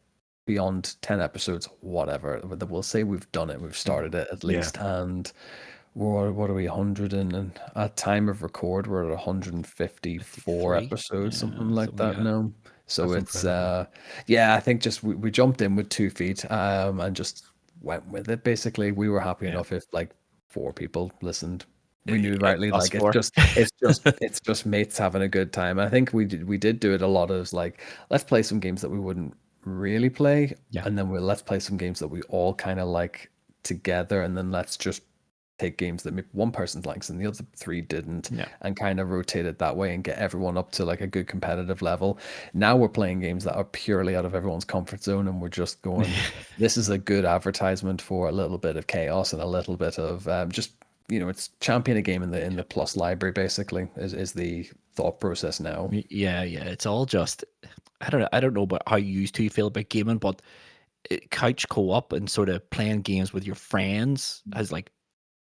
beyond 10 episodes, whatever, we'll say we've done it, we've started it at least. And what are we, 100 and at time of record we're at 154 53. episodes, something Yeah, like something that like that. now. So That's it's incredible. yeah, I think just we jumped in with 2 feet and just went with it. Basically, we were happy enough if like 4 people listened. We knew rightly, Us like it's 4. just mates having a good time. I think we did do it a lot of like, let's play some games that we wouldn't really play, Yeah. and then let's play some games that we all kind of like together, and then let's just take games that maybe one person likes and the other 3 didn't, Yeah. and kind of rotate it that way and get everyone up to like a good competitive level. Now we're playing games that are purely out of everyone's comfort zone, and we're just going, this is a good advertisement for a little bit of chaos and a little bit of just, it's champion a game in the Plus library, basically, is the thought process now. Yeah, it's all just, I don't know about how you used to feel about gaming, but couch co-op and sort of playing games with your friends has like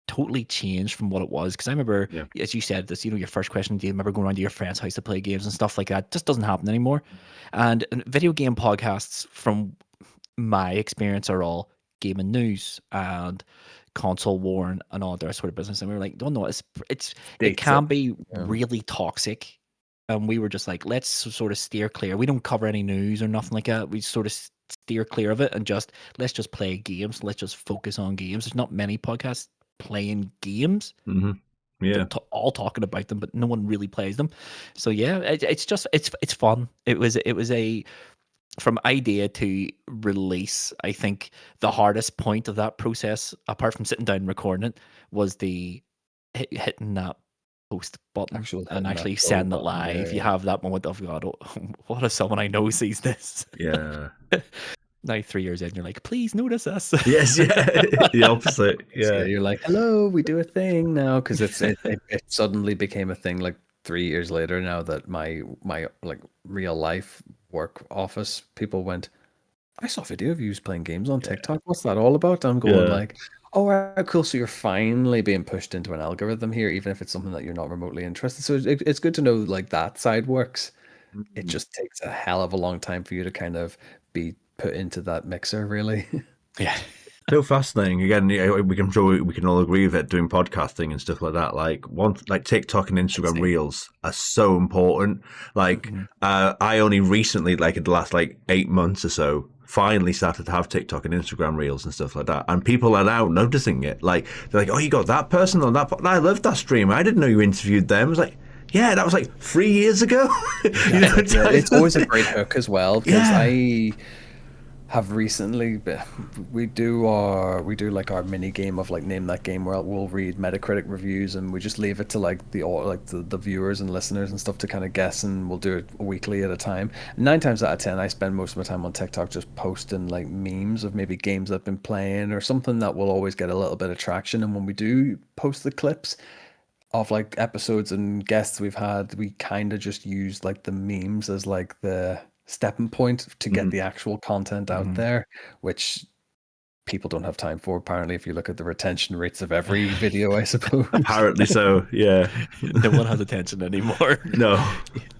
totally changed from what it was. Because I remember, as you said, this, your first question, do you remember going around to your friend's house to play games and stuff like that? Just doesn't happen anymore. And video game podcasts, from my experience, are all gaming news and console war and all that sort of business. And we were like, no, it can be really toxic. And we were just like, let's sort of steer clear. We don't cover any news or nothing like that. We sort of steer clear of it and let's just play games. Let's just focus on games. There's not many podcasts playing games. Yeah. They're all talking about them, but no one really plays them. So yeah, it's fun. It was a, from idea to release, I think the hardest point of that process, apart from sitting down and recording it, was the hitting that post button and actually sending it live. You have that moment of, God, what if someone I know sees this? Yeah. Now 3 years in, you're like, please notice us. Yes, yeah. The opposite. Yeah. You're like, hello, we do a thing now, because it suddenly became a thing like 3 years later now, that my like real life work office people went, I saw a video of you playing games on TikTok. What's that all about? I'm going like, oh, right, cool. So you're finally being pushed into an algorithm here, even if it's something that you're not remotely interested. So it's good to know like that side works. It just takes a hell of a long time for you to kind of be put into that mixer, really. Yeah. So fascinating. Again, I'm sure we can all agree with it. Doing podcasting and stuff like that, like TikTok and Instagram Reels are so important. Like, I only recently, like in the last 8 months or so, finally started to have TikTok and Instagram Reels and stuff like that, and people are now noticing it. Like, they're like, "Oh, you got that person on that? I love that streamer. I didn't know you interviewed them." I was like, "Yeah, that was like 3 years ago." It's always a great hook as well, because I have recently we do like our mini game of like name that game, where we'll read Metacritic reviews and we just leave it to the viewers and listeners and stuff to kind of guess, and we'll do it weekly at a time. 9 times out of 10 I spend most of my time on TikTok just posting like memes of maybe games I've been playing or something that will always get a little bit of traction. And when we do post the clips of like episodes and guests we've had, we kind of just use like the memes as like the stepping point to get the actual content out there, which people don't have time for, apparently, if you look at the retention rates of every video, I suppose. Apparently so, yeah. No one has attention anymore. No.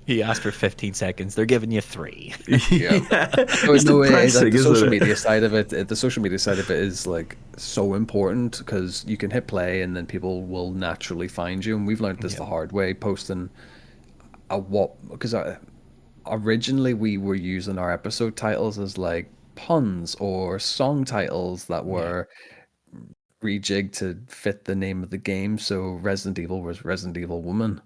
He asked for 15 seconds. They're giving you 3. Yeah. It's depressing, like the isn't social it? media side of it, the social media side of it is like so important, because you can hit play and then people will naturally find you. And we've learned this the hard way, posting because originally we were using our episode titles as like puns or song titles that were rejigged to fit the name of the game. So Resident Evil was Resident Evil Woman,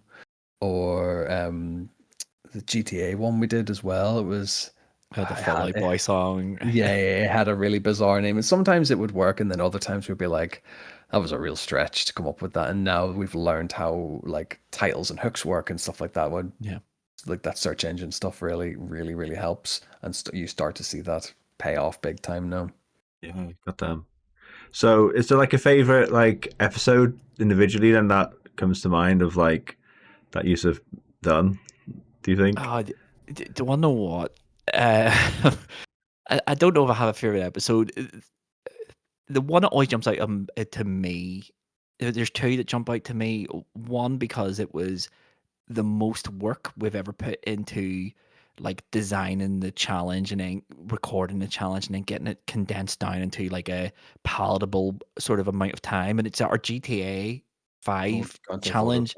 or the GTA one we did as well. It was The Fall Out Boy song. Yeah, it had a really bizarre name, and sometimes it would work, and then other times we'd be like, that was a real stretch to come up with that. And now we've learned how like titles and hooks work and stuff like that. Like that search engine stuff really, really, really helps, and you start to see that pay off big time now. Yeah, goddamn. So, is there like a favorite like episode individually then that comes to mind of like that you have done? Do you think? Do I know what? I don't know if I have a favorite episode. The one that always jumps out to me. There's 2 that jump out to me. One, because it was the most work we've ever put into like designing the challenge and then recording the challenge and then getting it condensed down into like a palatable sort of amount of time. And it's our GTA 5 challenge,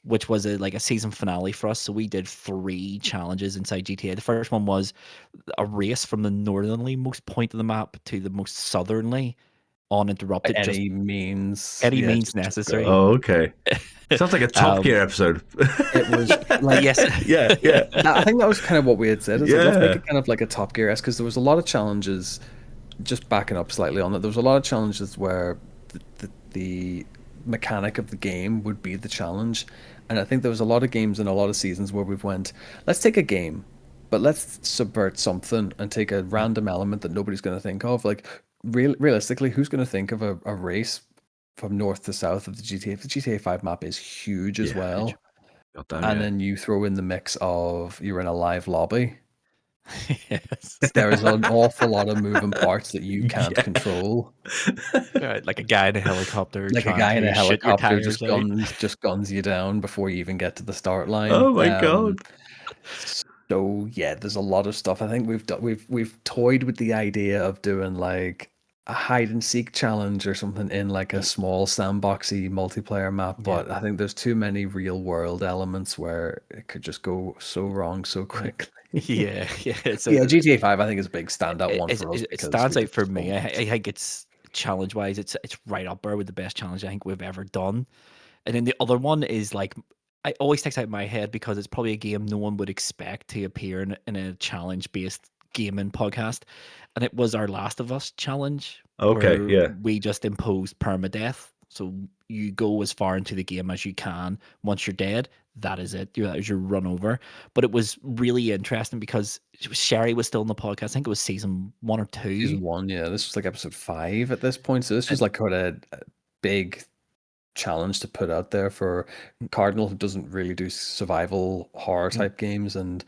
which was like a season finale for us. So we did 3 challenges inside GTA. The first one was a race from the northerly most point of the map to the most southerly, uninterrupted. Any means necessary. Oh, okay. Sounds like a Top Gear episode. It was like yeah. I think that was kind of what we had said. Like, let's make it kind of like a Top Gear-esque, because there was a lot of challenges. Just backing up slightly on it, there was a lot of challenges where the mechanic of the game would be the challenge, and I think there was a lot of games and a lot of seasons where we've went, let's take a game, but let's subvert something and take a random element that nobody's going to think of. Like, realistically, who's going to think of a race from north to south of the GTA? The GTA 5 map is huge as well. Then you throw in the mix of you're in a live lobby. Yes. There's an awful lot of moving parts that you can't control. Right, like a guy in a helicopter. Like a guy in a helicopter just guns you down before you even get to the start line. Oh my god. So yeah, there's a lot of stuff. I think we've toyed with the idea of doing like a hide and seek challenge or something in like a small sandboxy multiplayer map, but I think there's too many real world elements where it could just go so wrong so quickly. Yeah. GTA 5 I think is a big standout one for us. It stands out for me. I think it's challenge wise, it's right up there with the best challenge I think we've ever done. And then the other one is like, it always sticks out in my head because it's probably a game no one would expect to appear in a challenge based gaming podcast, and it was our Last of Us challenge. Okay, yeah. We just imposed permadeath, so you go as far into the game as you can. Once you're dead, that is it. That is your run over. But it was really interesting because Sherry was still in the podcast. I think it was season 1 or 2. Season 1, yeah. This was like episode 5 at this point, so this was like quite a big challenge to put out there for Cardinal, who doesn't really do survival horror type games, and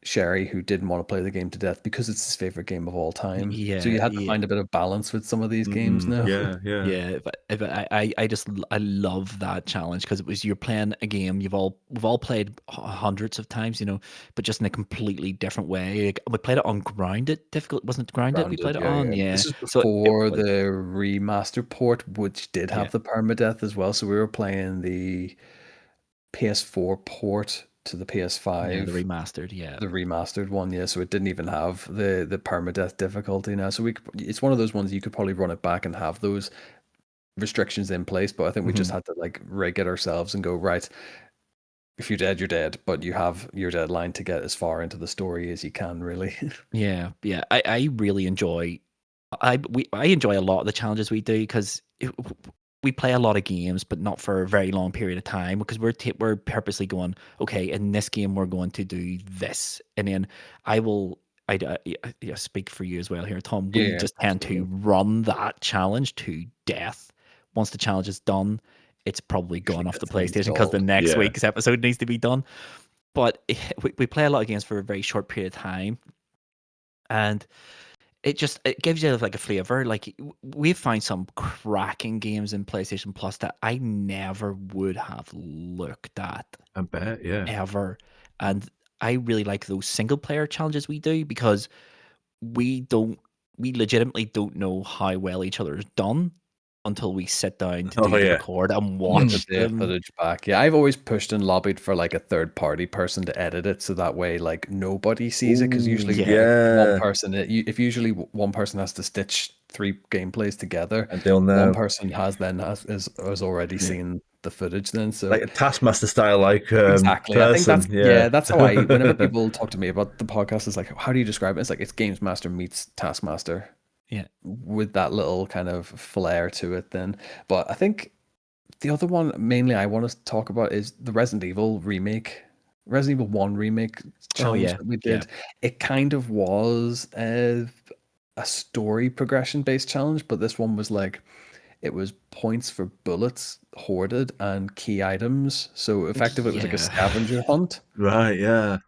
Sherry, who didn't want to play the game to death because it's his favorite game of all time. So Yeah, you had to yeah. find a bit of balance with some of these games now. Yeah, yeah. Yeah, but I love that challenge because it was you're playing a game we've all played hundreds of times, but just in a completely different way. Like, we played it on grounded difficult, wasn't it grounded? We Grounded, played it yeah, on, yeah. yeah. This is So it before was, the remaster port, which did yeah, have the permadeath as well. So we were playing the PS4 port to the yeah, the PS5, remastered, yeah. the remastered one, yeah. So it didn't even have the permadeath difficulty now. So it's one of those ones you could probably run it back and have those restrictions in place. But I think we just had to like rig it ourselves and go, right, if you're dead, you're dead. But you have your deadline to get as far into the story as you can, really. Yeah, yeah. I really enjoy I enjoy a lot of the challenges we do because we play a lot of games, but not for a very long period of time because we're purposely going, okay, in this game we're going to do this, and then I will. Yeah, speak for you as well here, Tom. We Yeah, just tend to run that challenge to death. Once the challenge is done, it's probably usually gone off the gets PlayStation because the installed. next Yeah. week's episode needs to be done. But we play a lot of games for a very short period of time, and it gives you like a flavor. Like we've found some cracking games in PlayStation Plus that I never would have looked at I bet, yeah. ever, and I really like those single player challenges we do because we don't we legitimately don't know how well each other's done until we sit down to Oh, do the yeah. record and Get the watch dev them. footage back. Yeah, I've always pushed and lobbied for like a third party person to edit it so that way like nobody sees it because Ooh, usually Yeah. one yeah. person if usually one person has to stitch three gameplays together, And they'll one know. person has already Yeah. seen the footage then. So Like a Taskmaster style, like exactly. I think person. that's how whenever people talk to me about the podcast, it's like, how do you describe it? It's like it's Games Master meets Taskmaster Yeah. with that little kind of flair to it then. But I think the other one mainly I want to talk about is the Resident Evil 1 remake challenge Yeah. that we Yeah. did. It kind of was a story progression based challenge, but this one was like it was points for bullets hoarded and key items. So effectively, it was like a Yeah. scavenger hunt. Right, yeah.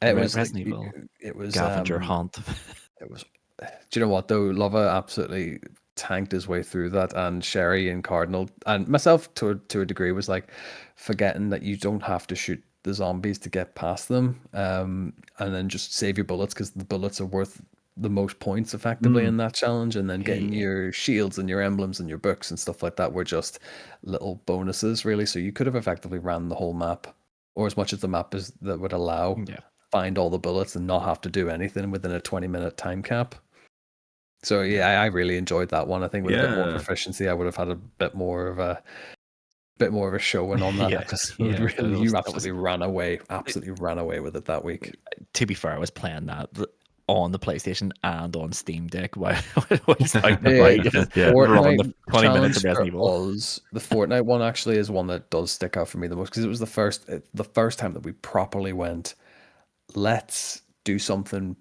It was like Resident Evil it was Scavenger Hunt. it was. Do you know what though? Lova absolutely tanked his way through that, and Sherry and Cardinal and myself to a degree was like forgetting that you don't have to shoot the zombies to get past them, and then just save your bullets because the bullets are worth the most points effectively in that challenge, and then getting Yeah. your shields and your emblems and your books and stuff like that were just little bonuses really. So you could have effectively ran the whole map, or as much as the map is that would allow. Yeah. Find all the bullets and not have to do anything within a 20-minute time cap. So yeah, I really enjoyed that one. I think with a bit more Yeah. proficiency, I would have had a bit more of a showing on that Yeah, episode. yeah, Really, you that was absolutely ran away with it that week. to be fair, I was playing that on the PlayStation and on Steam Deck while I was out and The about, just Yeah. running the Fortnite 20 minutes of challenge Resident Evil. was the Fortnite one actually is one that does stick out for me the most because it was the first time that we properly went. Let's do something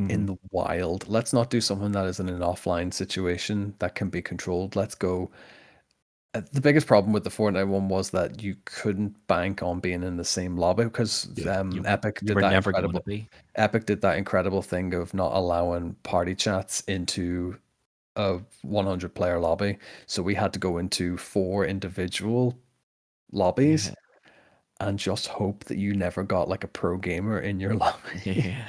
in the wild. Let's not do something that is in an offline situation that can be controlled. Let's go. The biggest problem with the Fortnite one was that you couldn't bank on being in the same lobby because You Epic you did were that never going to incredible. be. Epic did that incredible thing of not allowing party chats into a 100 player lobby. So we had to go into 4 individual lobbies Yeah, and just hope that you never got like a pro gamer in your lobby. yeah.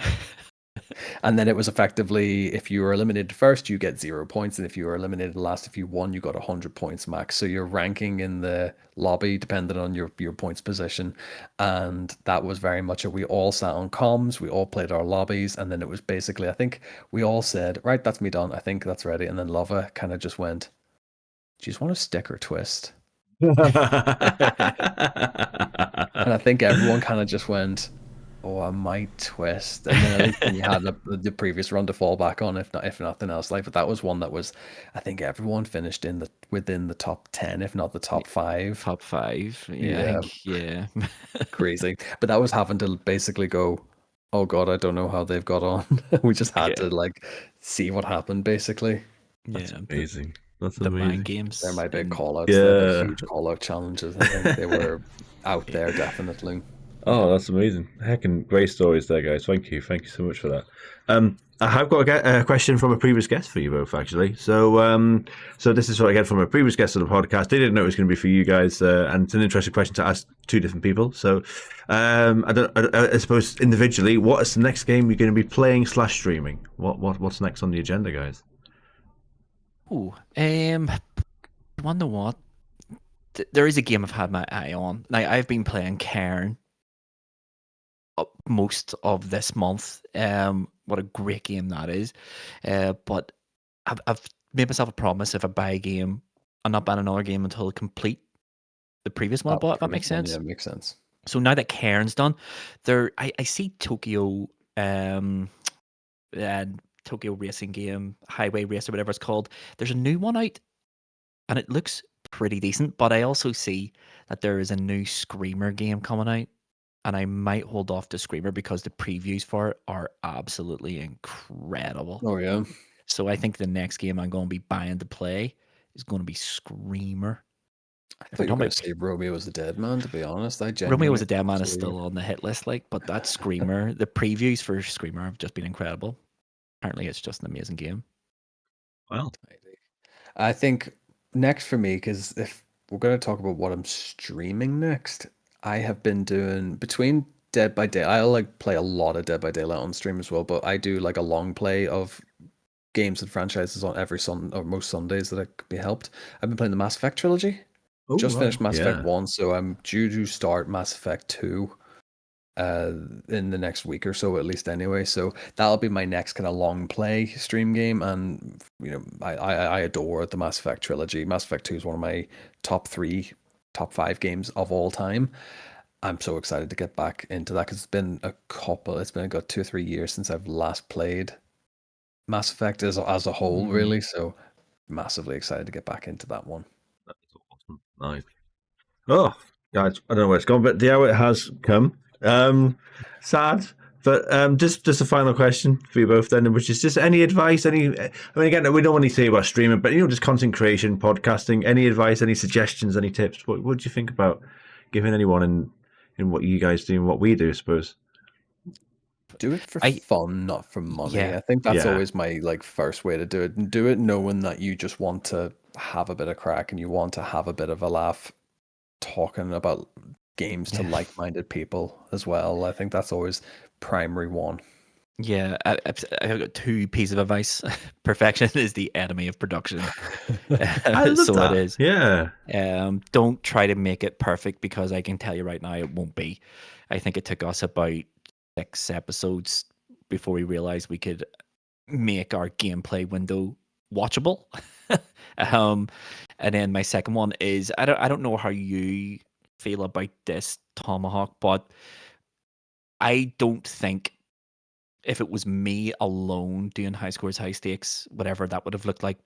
And then it was effectively if you were eliminated first, you get 0 points, and if you were eliminated last, if you won, you got 100 points max. So your ranking in the lobby depended on your points position, and that was very much we all sat on comms, we all played our lobbies, and then it was basically I think we all said, right, that's me done. I think that's ready, and then Lova kind of just went, "Do you just want to stick or twist?" And I think everyone kind of just went, "Oh, I might twist," and then at least then you had the previous run to fall back on, if nothing else. Like, but that was one that was, I think everyone finished within the top 10, if not the top 5. Top 5. Yeah, I Yeah, think, yeah. crazy. But that was having to basically go, "Oh God, I don't know how they've got on." We just had Yeah. to like see what happened, basically. That's Yeah, amazing. That's the mind amazing. There games might be and call outs there, but Yeah. huge call out challenges. I think they were out there definitely. Oh, that's amazing. Heckin' great stories there, guys. Thank you. Thank you so much for that. I have got a question from a previous guest for you both, actually. So this is what I get from a previous guest of the podcast. They didn't know it was going to be for you guys, and it's an interesting question to ask two different people. So, I suppose individually, what is the next game you're going to be playing / streaming? What's next on the agenda, guys? Oh, wonder what? There is a game I've had my eye on. Like, I've been playing Cairn most of this month. What a great game that is. But I've made myself a promise: if I buy a game, I'm not buying another game until I complete the previous one I bought. If that makes sense. Yeah, it makes sense. So now that Cairn's done, I see Tokyo, and Tokyo racing game, Highway Race or whatever it's called. There's a new one out, and it looks pretty decent. But I also see that there is a new Screamer game coming out, and I might hold off to Screamer because the previews for it are absolutely incredible. Oh yeah. So I think the next game I'm going to be buying to play is going to be Screamer. I thought you were going to say Romeo was a Dead Man, to be honest. Romeo was a Dead Man is still on the hit list, but that Screamer, the previews for Screamer have just been incredible. Apparently, it's just an amazing game. Well, I think next for me, because if we're going to talk about what I'm streaming next, I have been doing between Dead by Day. I play a lot of Dead by Daylight on stream as well, but I do a long play of games and franchises on every or most Sundays that I could be helped. I've been playing the Mass Effect trilogy. Just finished Mass Effect 1, so I'm due to start Mass Effect 2 in the next week or so, at least anyway. So that'll be my next kind of long play stream game. And, I adore the Mass Effect trilogy. Mass Effect 2 is one of my top 5 games of all time. I'm so excited to get back into that because it's been a good 2 or 3 years since I've last played Mass Effect as a whole, really. So massively excited to get back into that one. That's awesome. Nice. Oh, guys, I don't know where it's gone, but the hour has come. Sad, but just a final question for you both then, which is just any advice, again, we don't want to say about streaming, but just content creation, podcasting, any advice, any suggestions, any tips? What do you think about giving anyone in what you guys do and what we do, I suppose? Do it for fun, not for money. Yeah. I think that's always my first way to do it. And do it knowing that you just want to have a bit of crack and you want to have a bit of a laugh talking about games to like-minded people as well. I think that's always primary one. Yeah, I've got 2 pieces of advice. Perfection is the enemy of production. I love so that. It is. Yeah. Don't try to make it perfect because I can tell you right now it won't be. I think it took us about 6 episodes before we realized we could make our gameplay window watchable. And then my second one is I don't know how you feel about this, Tomahawk, but I don't think if it was me alone doing high scores, high stakes, whatever that would have looked like,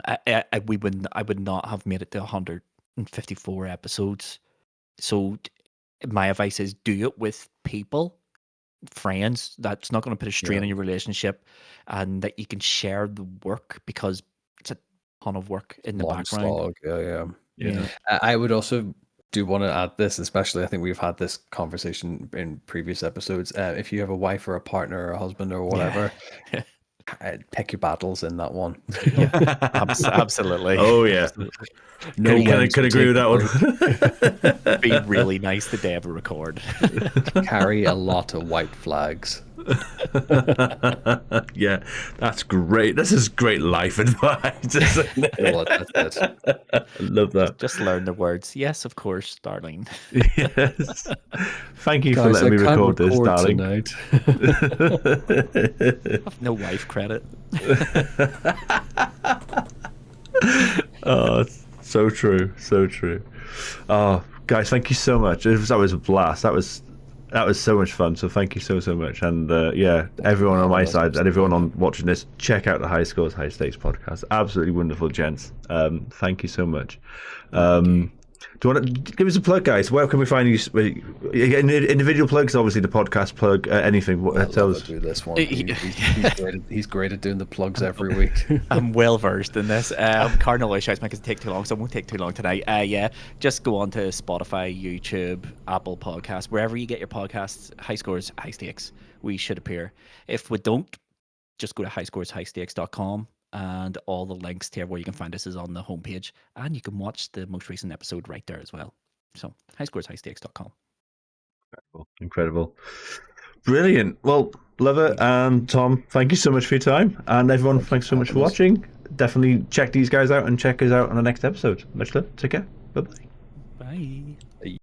I would not have made it to 154 episodes. So my advice is do it with people, friends. That's not going to put a strain on your relationship, and that you can share the work because it's a ton of work in the background. Slog. Yeah. I would also do want to add this, especially I think we've had this conversation in previous episodes. If you have a wife or a partner or a husband or whatever, pick your battles in that one. Absolutely. Oh yeah. No, can agree with that one. Be really nice the day of a record. Carry a lot of white flags. Yeah, that's great. This is great life advice, isn't it? That's it. I love that. Just learn the words. Yes, of course, darling. Yes. Thank you for letting me record this, darling. No wife credit. Oh, so true, so true. Oh, guys, thank you so much. That was a blast. That was so much fun. So thank you so much. And everyone on my side and everyone on watching this, check out the High Scores, High Stakes podcast. Absolutely wonderful, gents. Thank you so much. Do you want to give us a plug, guys? Where can we find you? Individual plugs, obviously the podcast plug, anything. Tell us. Do this one. He's great at doing the plugs every week. I'm well versed in this. Cardinal always shouts, "Make it take too long," so it won't take too long tonight. Yeah, just go on to Spotify, YouTube, Apple Podcasts, wherever you get your podcasts. High Scores, High Stakes. We should appear. If we don't, just go to highscoreshighstakes.com. And all the links to where you can find us is on the homepage. And you can watch the most recent episode right there as well. So, highscoreshighstakes.com. Incredible. Brilliant. Well, Luvva and Tom, thank you so much for your time. And everyone, thanks so much for watching. Definitely check these guys out and check us out on the next episode. Much love. Take care. Bye-bye. Bye.